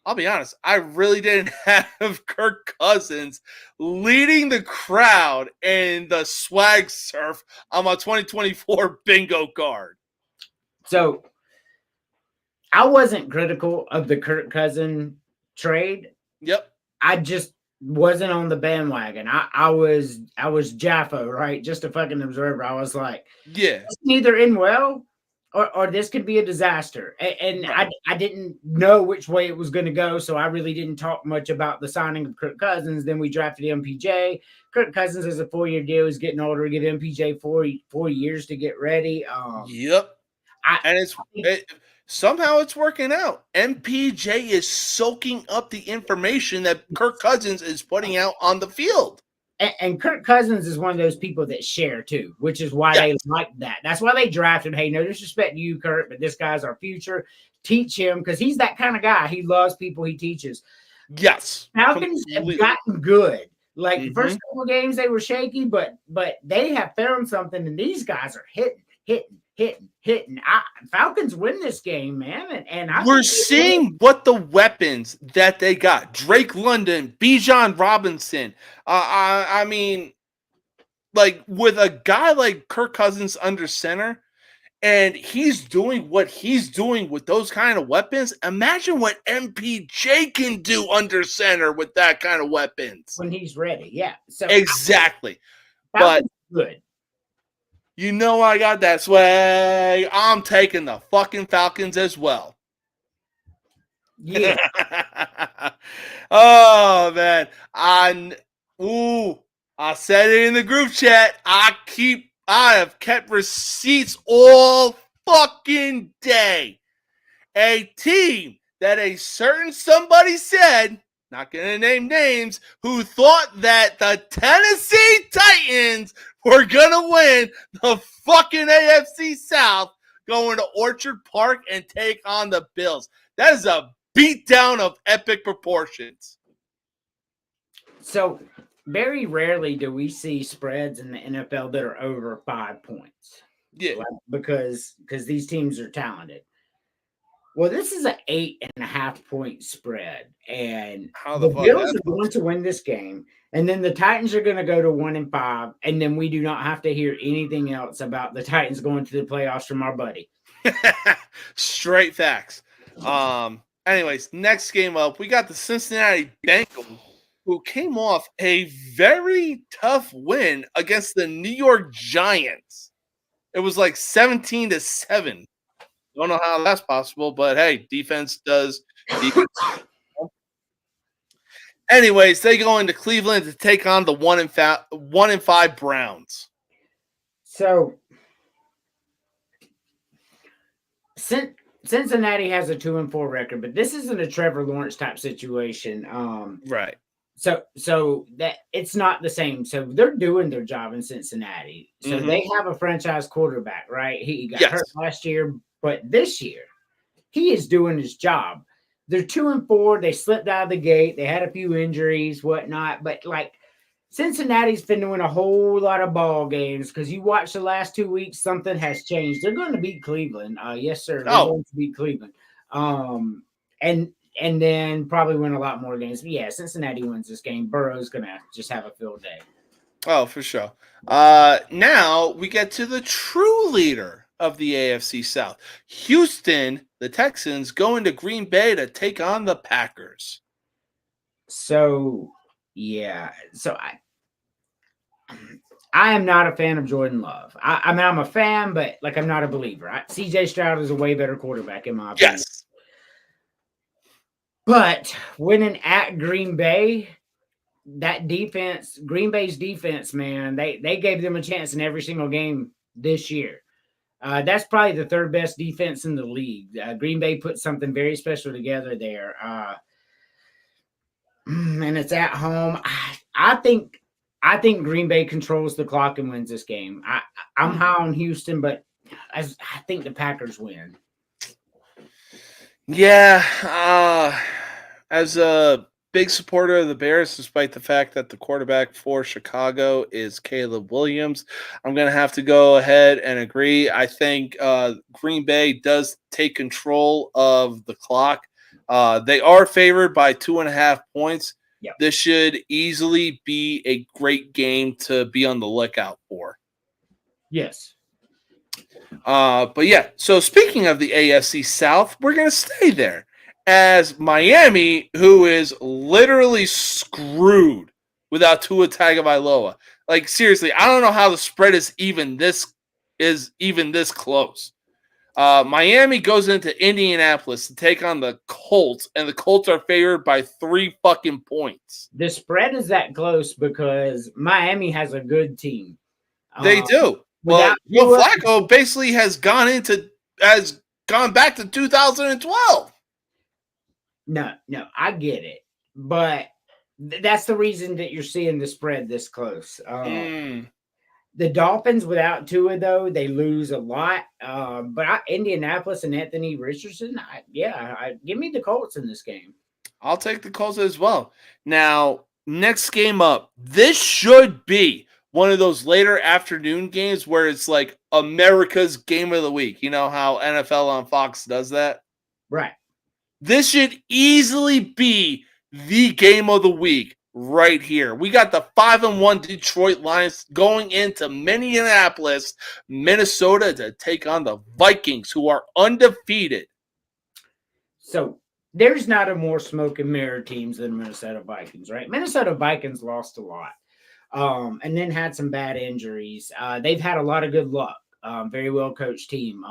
I'll be honest, I really didn't have Kirk Cousins leading the crowd in the swag surf on my 2024 bingo card. So I wasn't critical of the Kirk Cousins trade. Yep. I just wasn't on the bandwagon. I was Jaffo, right? Just a fucking observer. I was like, yeah, it's either in well or this could be a disaster. And right. I didn't know which way it was going to go, so I really didn't talk much about the signing of Kirk Cousins. Then we drafted MPJ. Kirk Cousins is a 4-year deal. He's getting older. Give MPJ 4 years to get ready. Yep. Somehow it's working out. MPJ is soaking up the information that Kirk Cousins is putting out on the field. And Kirk Cousins is one of those people that share too, which is why they like that. That's why they drafted. Hey, no disrespect to you, Kirk, but this guy's our future. Teach him, because he's that kind of guy. He loves people he teaches. Yes. Falcons have gotten good. Like the first couple of games, they were shaky, but they have found something, and these guys are hitting. Falcons win this game, man. And we're seeing what the weapons that they got. Drake London, Bijan Robinson. I mean, like, with a guy like Kirk Cousins under center, and he's doing what he's doing with those kind of weapons. Imagine what MPJ can do under center with that kind of weapons. When he's ready, yeah. So exactly. Falcons good. You know I got that swag. I'm taking the fucking Falcons as well. Yeah. Oh, man. I said it in the group chat. I have kept receipts all fucking day. A team that a certain somebody said, not going to name names, who thought that the Tennessee Titans were going to win the fucking AFC South, going to Orchard Park and take on the Bills. That is a beatdown of epic proportions. So very rarely do we see spreads in the NFL that are over 5 points. Yeah. Because these teams are talented. Well, this is an 8.5 point spread, and the Bills are going to win this game, and then the Titans are going to go to 1-5, and then we do not have to hear anything else about the Titans going to the playoffs from our buddy. Straight facts. Anyways, next game up, we got the Cincinnati Bengals, who came off a very tough win against the New York Giants. It was like 17-7. Don't know how that's possible, but hey, defense does. Anyways, they go into Cleveland to take on the 1-5 Browns. So Cincinnati has a 2-4 record, but this isn't a Trevor Lawrence type situation. Right. So that it's not the same. So they're doing their job in Cincinnati. So they have a franchise quarterback, right? He got hurt last year. But this year, he is doing his job. They're 2-4. They slipped out of the gate. They had a few injuries, whatnot. But, like, Cincinnati's been doing a whole lot of ball games because you watch the last 2 weeks, something has changed. They're going to beat Cleveland. Yes, sir. They're going to beat Cleveland. And then probably win a lot more games. But, yeah, Cincinnati wins this game. Burrow's going to just have a field day. Oh, for sure. Now we get to the true leader of the AFC South. Houston, the Texans, going to Green Bay to take on the Packers. So, yeah. So I am not a fan of Jordan Love. I mean, I'm a fan, but like I'm not a believer. CJ Stroud is a way better quarterback in my opinion. Yes. But winning at Green Bay, that defense, Green Bay's defense, man, they gave them a chance in every single game this year. That's probably the third best defense in the league. Green Bay put something very special together there. And it's at home. I think Green Bay controls the clock and wins this game. I'm high on Houston, but I think the Packers win. Yeah. As a big supporter of the Bears, despite the fact that the quarterback for Chicago is Caleb Williams, I'm going to have to go ahead and agree. I think Green Bay does take control of the clock. They are favored by 2.5 points. Yep. This should easily be a great game to be on the lookout for. Yes. But yeah, so speaking of the AFC South, we're going to stay there. As Miami, who is literally screwed without Tua Tagovailoa. Like, seriously, I don't know how the spread is even this close. Miami goes into Indianapolis to take on the Colts, and the Colts are favored by 3 fucking points. The spread is that close because Miami has a good team. They do. But Joe Flacco basically has gone back to 2012. No, I get it, but that's the reason that you're seeing the spread this close. The Dolphins without Tua, though, they lose a lot. But Indianapolis and Anthony Richardson, give me the Colts in this game. I'll take the Colts as well. Now, next game up, this should be one of those later afternoon games where it's like America's game of the week. You know how NFL on Fox does that? Right. This should easily be the game of the week right here. We got the 5-1 Detroit Lions going into Minneapolis, Minnesota to take on the Vikings, who are undefeated. So there's not a more smoke and mirror teams than Minnesota Vikings, right? Minnesota Vikings lost a lot and then had some bad injuries. They've had a lot of good luck. Very well coached team.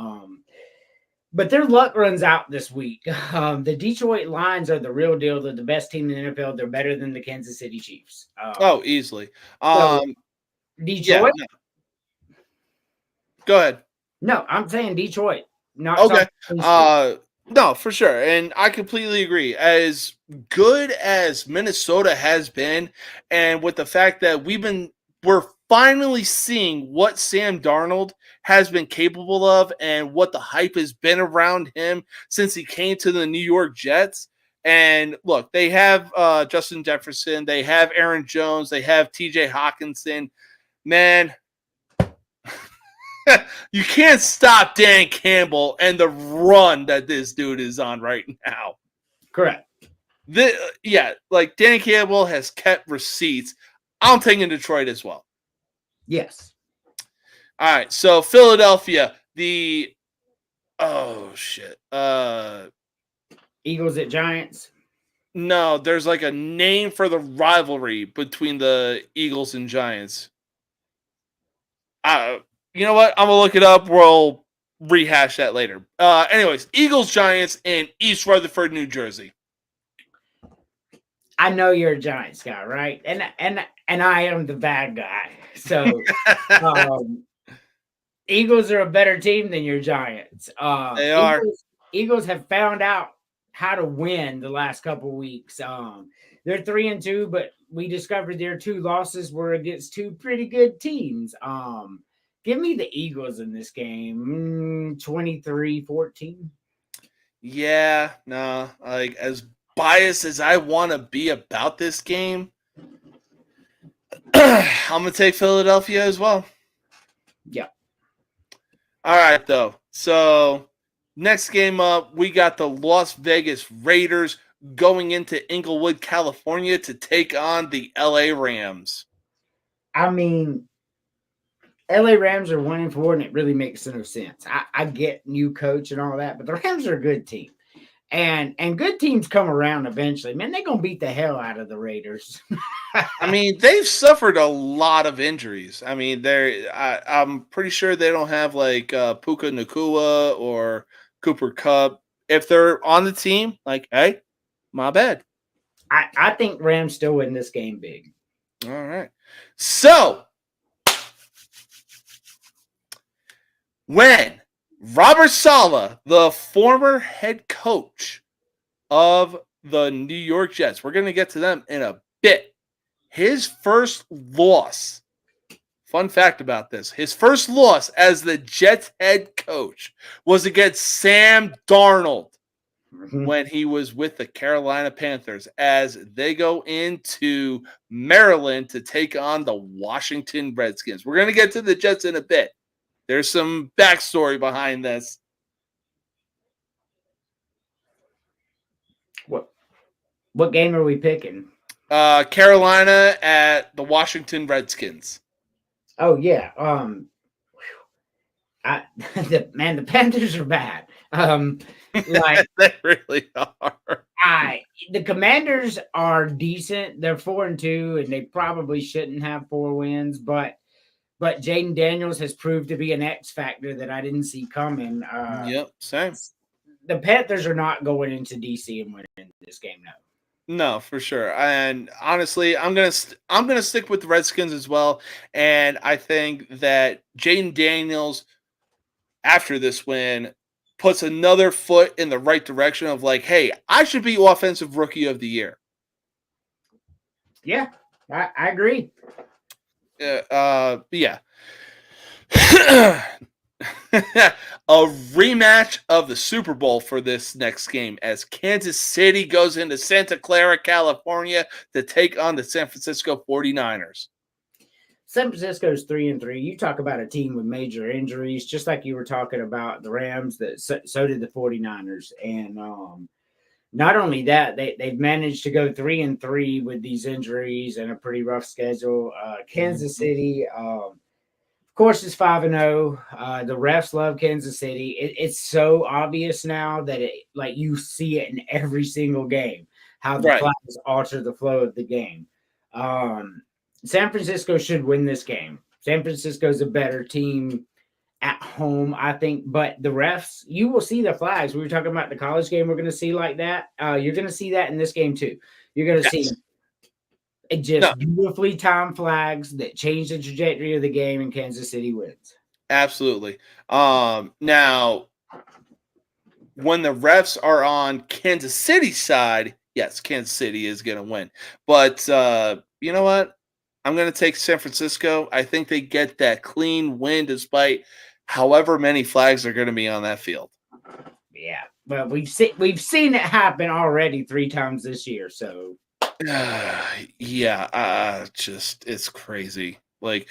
But their luck runs out this week. The Detroit Lions are the real deal. They're the best team in the NFL. They're better than the Kansas City Chiefs. Easily. Detroit? Yeah, no. Go ahead. No, I'm saying Detroit. Not okay. No, for sure. And I completely agree. As good as Minnesota has been, and with the fact that we're finally seeing what Sam Darnold has been capable of and what the hype has been around him since he came to the New York Jets. And look, they have Justin Jefferson, they have Aaron Jones, they have TJ Hawkinson. Man, you can't stop Dan Campbell and the run that this dude is on right now. Correct. Like Dan Campbell has kept receipts. I'm taking Detroit as well. Yes. All right, so Philadelphia, Eagles at Giants? No, there's like a name for the rivalry between the Eagles and Giants. You know what? I'm going to look it up. We'll rehash that later. Anyways, Eagles, Giants in East Rutherford, New Jersey. I know you're a Giants guy, right? And I am the bad guy. So Eagles are a better team than your Giants. They are. Eagles have found out how to win the last couple of weeks. They're 3-2, but we discovered their 2 losses were against 2 pretty good teams. Give me the Eagles in this game, 23-14. Yeah, no, like as biased as I want to be about this game, I'm going to take Philadelphia as well. Yeah. All right, though. So next game up, we got the Las Vegas Raiders going into Inglewood, California to take on the LA Rams. I mean, LA Rams are 1-4, and it really makes no sense. I get new coach and all that, but the Rams are a good team. And good teams come around eventually. Man, they're gonna beat the hell out of the Raiders. I mean, they've suffered a lot of injuries. I mean, I'm pretty sure they don't have like Puka Nakua or Cooper Kupp. If they're on the team, like, hey, my bad. I think Rams still win this game big. All right. So when Robert Saleh, the former head coach of the New York Jets, we're going to get to them in a bit. His first loss, fun fact about this, his first loss as the Jets head coach was against Sam Darnold when he was with the Carolina Panthers as they go into Maryland to take on the Washington Redskins. We're going to get to the Jets in a bit. There's some backstory behind this. What game are we picking? Carolina at the Washington Redskins. Oh yeah. The Panthers are bad. Like they really are. The Commanders are decent. They're 4-2, and they probably shouldn't have 4 wins, but Jaden Daniels has proved to be an X factor that I didn't see coming. Yep, same. The Panthers are not going into DC and winning this game now. No, for sure. And honestly, I'm gonna stick with the Redskins as well. And I think that Jaden Daniels, after this win, puts another foot in the right direction of like, hey, I should be Offensive Rookie of the Year. Yeah, I agree. Yeah. A rematch of the Super Bowl for this next game as Kansas City goes into Santa Clara, California to take on the San Francisco 49ers. San Francisco's 3-3. You talk about a team with major injuries, just like you were talking about the Rams. So did the 49ers. And not only that, they've managed to go 3-3 with these injuries and a pretty rough schedule. Kansas City, of course, is 5-0. The refs love Kansas City. It's so obvious now that you see it in every single game, how the flags alter the flow of the game. San Francisco should win this game. San Francisco's a better team at home, I think. But the refs, you will see the flags. We were talking about the college game we're going to see like that. You're going to see that in this game too. You're going to see beautifully timed flags that change the trajectory of the game, and Kansas City wins. Absolutely. Now, when the refs are on Kansas City's side, yes, Kansas City is going to win. But you know what? I'm going to take San Francisco. I think they get that clean win despite however many flags are going to be on that field. Yeah, but we've seen it happen already 3 times this year. So it's crazy. Like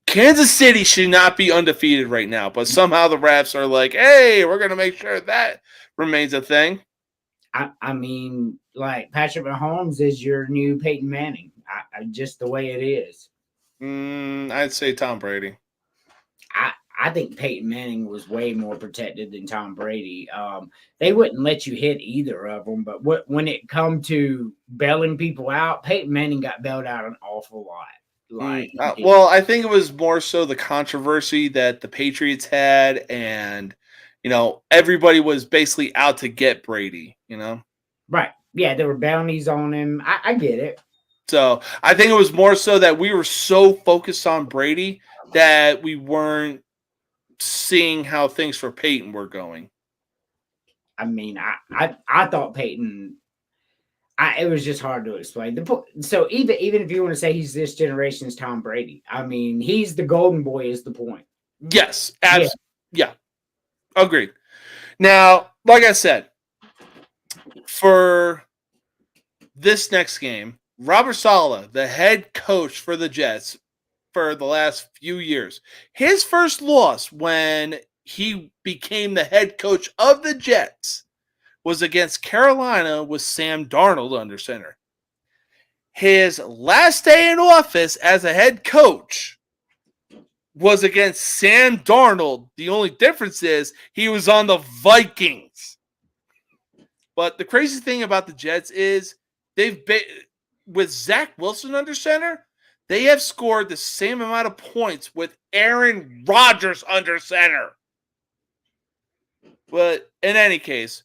Kansas City should not be undefeated right now, but somehow the refs are like, "Hey, we're going to make sure that remains a thing." I mean, like Patrick Mahomes is your new Peyton Manning. Just the way it is. I'd say Tom Brady. I think Peyton Manning was way more protected than Tom Brady. They wouldn't let you hit either of them, but when it come to bailing people out, Peyton Manning got bailed out an awful lot. Well, I think it was more so the controversy that the Patriots had, and everybody was basically out to get Brady. Right? Yeah, there were bounties on him. I get it. So I think it was more so that we were so focused on Brady that we weren't seeing how things for Peyton were going. I mean, I thought Peyton. It was just hard to explain. So even if you want to say he's this generation's Tom Brady, I mean, he's the golden boy is the point. Yes, absolutely. Yeah, agreed. Now, like I said, for this next game, Robert Saleh, the head coach for the Jets for the last few years, his first loss when he became the head coach of the Jets was against Carolina with Sam Darnold under center. his last day in office as a head coach was against Sam Darnold. The only difference is he was on the Vikings. But the crazy thing about the Jets is with Zach Wilson under center, they have scored the same amount of points with Aaron Rodgers under center. But in any case,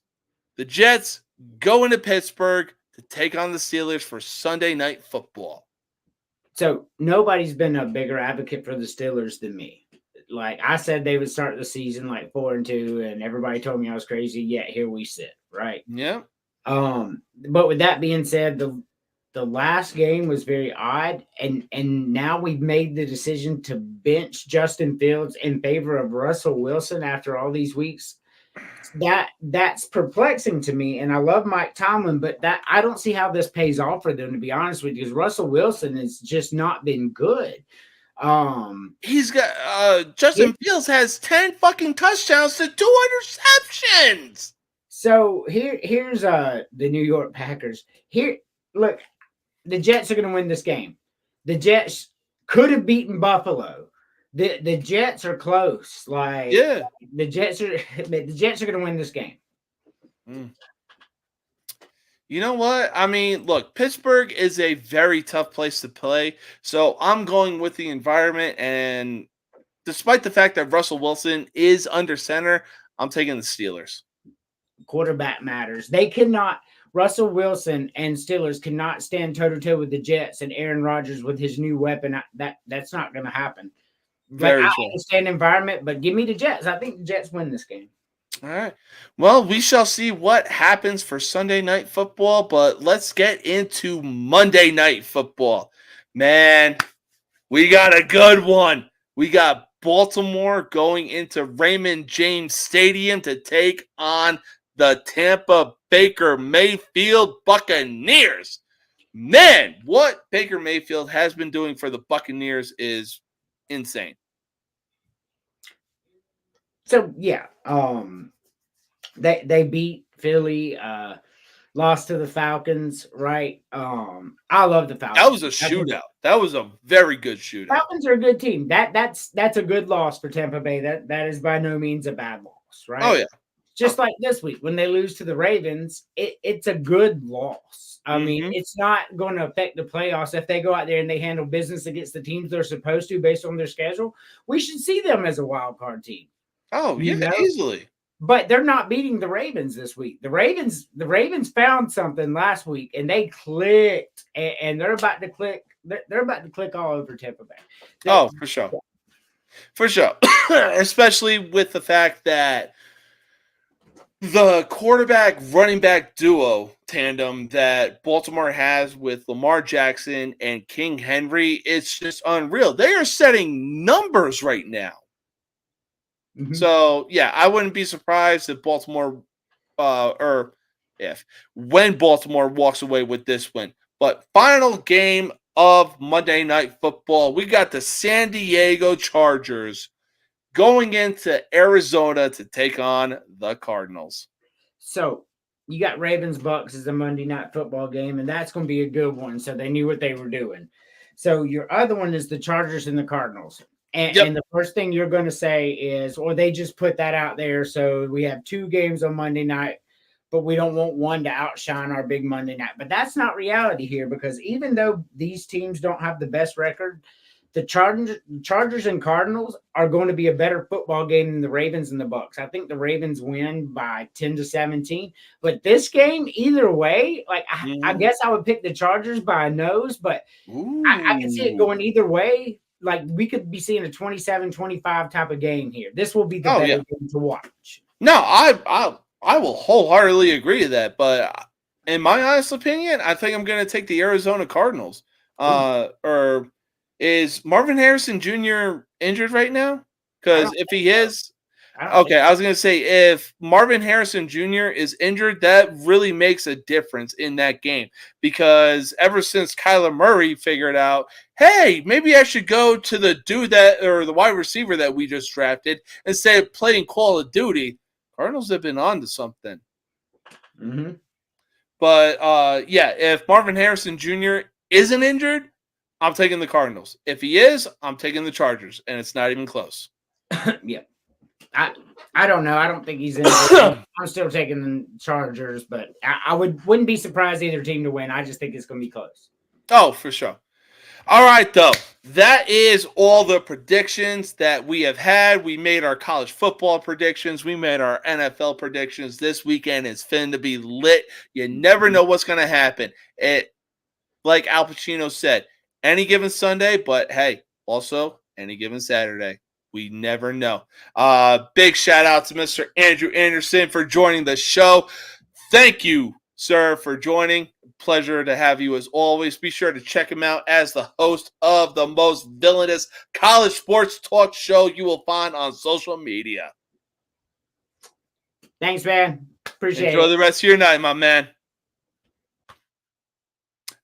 the Jets go into Pittsburgh to take on the Steelers for Sunday Night Football. So nobody's been a bigger advocate for the Steelers than me. Like I said, they would start the season like 4-2, and everybody told me I was crazy. Yet here we sit, right? Yeah. But with that being said, the last game was very odd, and now we've made the decision to bench Justin Fields in favor of Russell Wilson after all these weeks. That's perplexing to me, and I love Mike Tomlin, but that I don't see how this pays off for them, to be honest with you, because Russell Wilson has just not been good. He's got Justin Fields has 10 fucking touchdowns to 2 interceptions. So here's the New York Packers. Look, the Jets are going to win this game. The Jets could have beaten Buffalo. The Jets are close. Like the Jets are going to win this game. You know what? I mean, look, Pittsburgh is a very tough place to play. So I'm going with the environment, and despite the fact that Russell Wilson is under center, I'm taking the Steelers. Quarterback matters. Russell Wilson and Steelers cannot stand toe-to-toe with the Jets and Aaron Rodgers with his new weapon. That's not going to happen. Very I true. understand environment, but give me the Jets. I think the Jets win this game. All right. Well, we shall see what happens for Sunday Night Football, but let's get into Monday Night Football. Man, we got a good one. We got Baltimore going into Raymond James Stadium to take on the Tampa Baker Mayfield Buccaneers. Man, what Baker Mayfield has been doing for the Buccaneers is insane. So yeah, they beat Philly, lost to the Falcons, right? I love the Falcons. That was a shootout. That was a very good shootout. Falcons are a good team. That's a good loss for Tampa Bay. That is by no means a bad loss, right? Oh yeah. Just like this week when they lose to the Ravens, it's a good loss. I mean, it's not going to affect the playoffs if they go out there and they handle business against the teams they're supposed to based on their schedule. We should see them as a wild card team. Oh, yeah, easily. But they're not beating the Ravens this week. The Ravens found something last week and they clicked, and they're about to click. They're about to click all over Tampa Bay. For sure. For sure. Especially with the fact that the quarterback running back duo tandem that Baltimore has with Lamar Jackson and King Henry, it's just unreal. They are setting numbers right now. Mm-hmm. So, yeah, I wouldn't be surprised if Baltimore when Baltimore walks away with this win. But final game of Monday Night Football, we got the San Diego Chargers going into Arizona to take on the Cardinals. So you got Ravens-Bucks as a Monday Night Football game, and that's going to be a good one. So they knew what they were doing. So your other one is the Chargers and the Cardinals. And the first thing you're going to say is, or they just put that out there. So we have 2 games on Monday night, but we don't want one to outshine our big Monday night. But that's not reality here, because even though these teams don't have the best record, the Chargers and Cardinals are going to be a better football game than the Ravens and the Bucks. I think the Ravens win by 10-17. But this game, either way, like I guess I would pick the Chargers by a nose, but I can see it going either way. Like we could be seeing a 27-25 type of game here. This will be the better game to watch. No, I will wholeheartedly agree to that. But in my honest opinion, I think I'm going to take the Arizona Cardinals. Or is Marvin Harrison Jr. injured right now? Because if he is, okay, I was going to say if Marvin Harrison Jr. is injured, that really makes a difference in that game. Because ever since Kyler Murray figured out, hey, maybe I should go to the dude or the wide receiver that we just drafted instead of playing Call of Duty, Cardinals have been on to something. Mm-hmm. But, if Marvin Harrison Jr. isn't injured, I'm taking the Cardinals. If he is, I'm taking the Chargers, and it's not even close. Yeah. I don't know. I don't think he's in. I'm still taking the Chargers, but I wouldn't be surprised either team to win. I just think it's going to be close. Oh, for sure. All right, though. That is all the predictions that we have had. We made our college football predictions. We made our NFL predictions. This weekend is finna to be lit. You never know what's going to happen. It, like Al Pacino said, any given Sunday, but hey, also any given Saturday. We never know. Big shout out to Mr. Andrew Anderson for joining the show. Thank you, sir, for joining. Pleasure to have you as always. Be sure to check him out as the host of the most villainous college sports talk show you will find on social media. Thanks, man. Appreciate Enjoy it. the rest of your night, my man.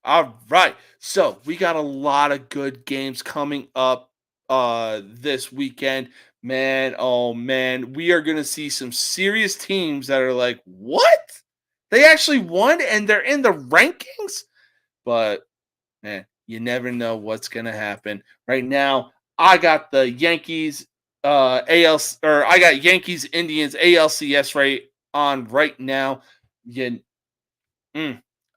All right. So we got a lot of good games coming up this weekend. Man, oh man, we are going to see some serious teams that are like, what? They actually won and they're in the rankings? But man, you never know what's going to happen. Right now, I got the Yankees I got Yankees Indians ALCS right now.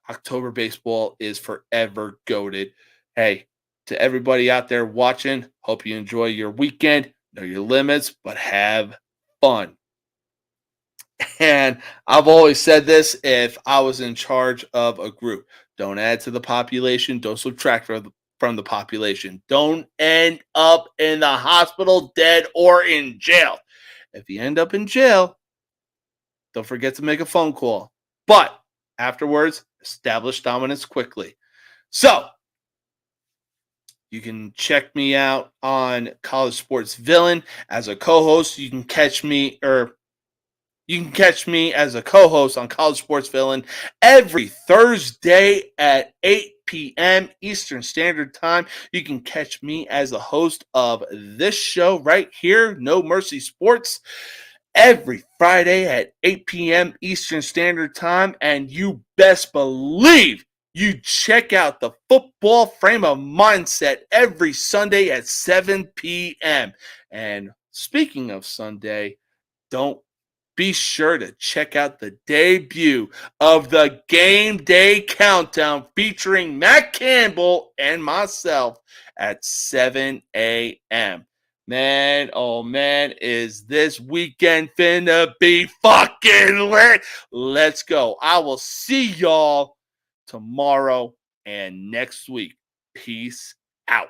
October baseball is forever goated. Hey, to everybody out there watching, hope you enjoy your weekend. Know your limits, but have fun. And I've always said this, if I was in charge of a group, don't add to the population, don't subtract from the population. Don't end up in the hospital, dead, or in jail. If you end up in jail, don't forget to make a phone call. But afterwards, establish dominance quickly. So, you can check me out on College Sports Villain as a co-host. You can catch me as a co-host on College Sports Villain every Thursday at 8 p.m. Eastern Standard Time. You can catch me as the host of this show right here, No Mercy Sports, every Friday at 8 p.m. Eastern Standard Time. And you best believe you check out the Football Frame of Mindset every Sunday at 7 p.m. And speaking of Sunday, be sure to check out the debut of the Game Day Countdown featuring Matt Campbell and myself at 7 a.m. Man, oh man, is this weekend finna be fucking lit? Let's go. I will see y'all tomorrow and next week. Peace out.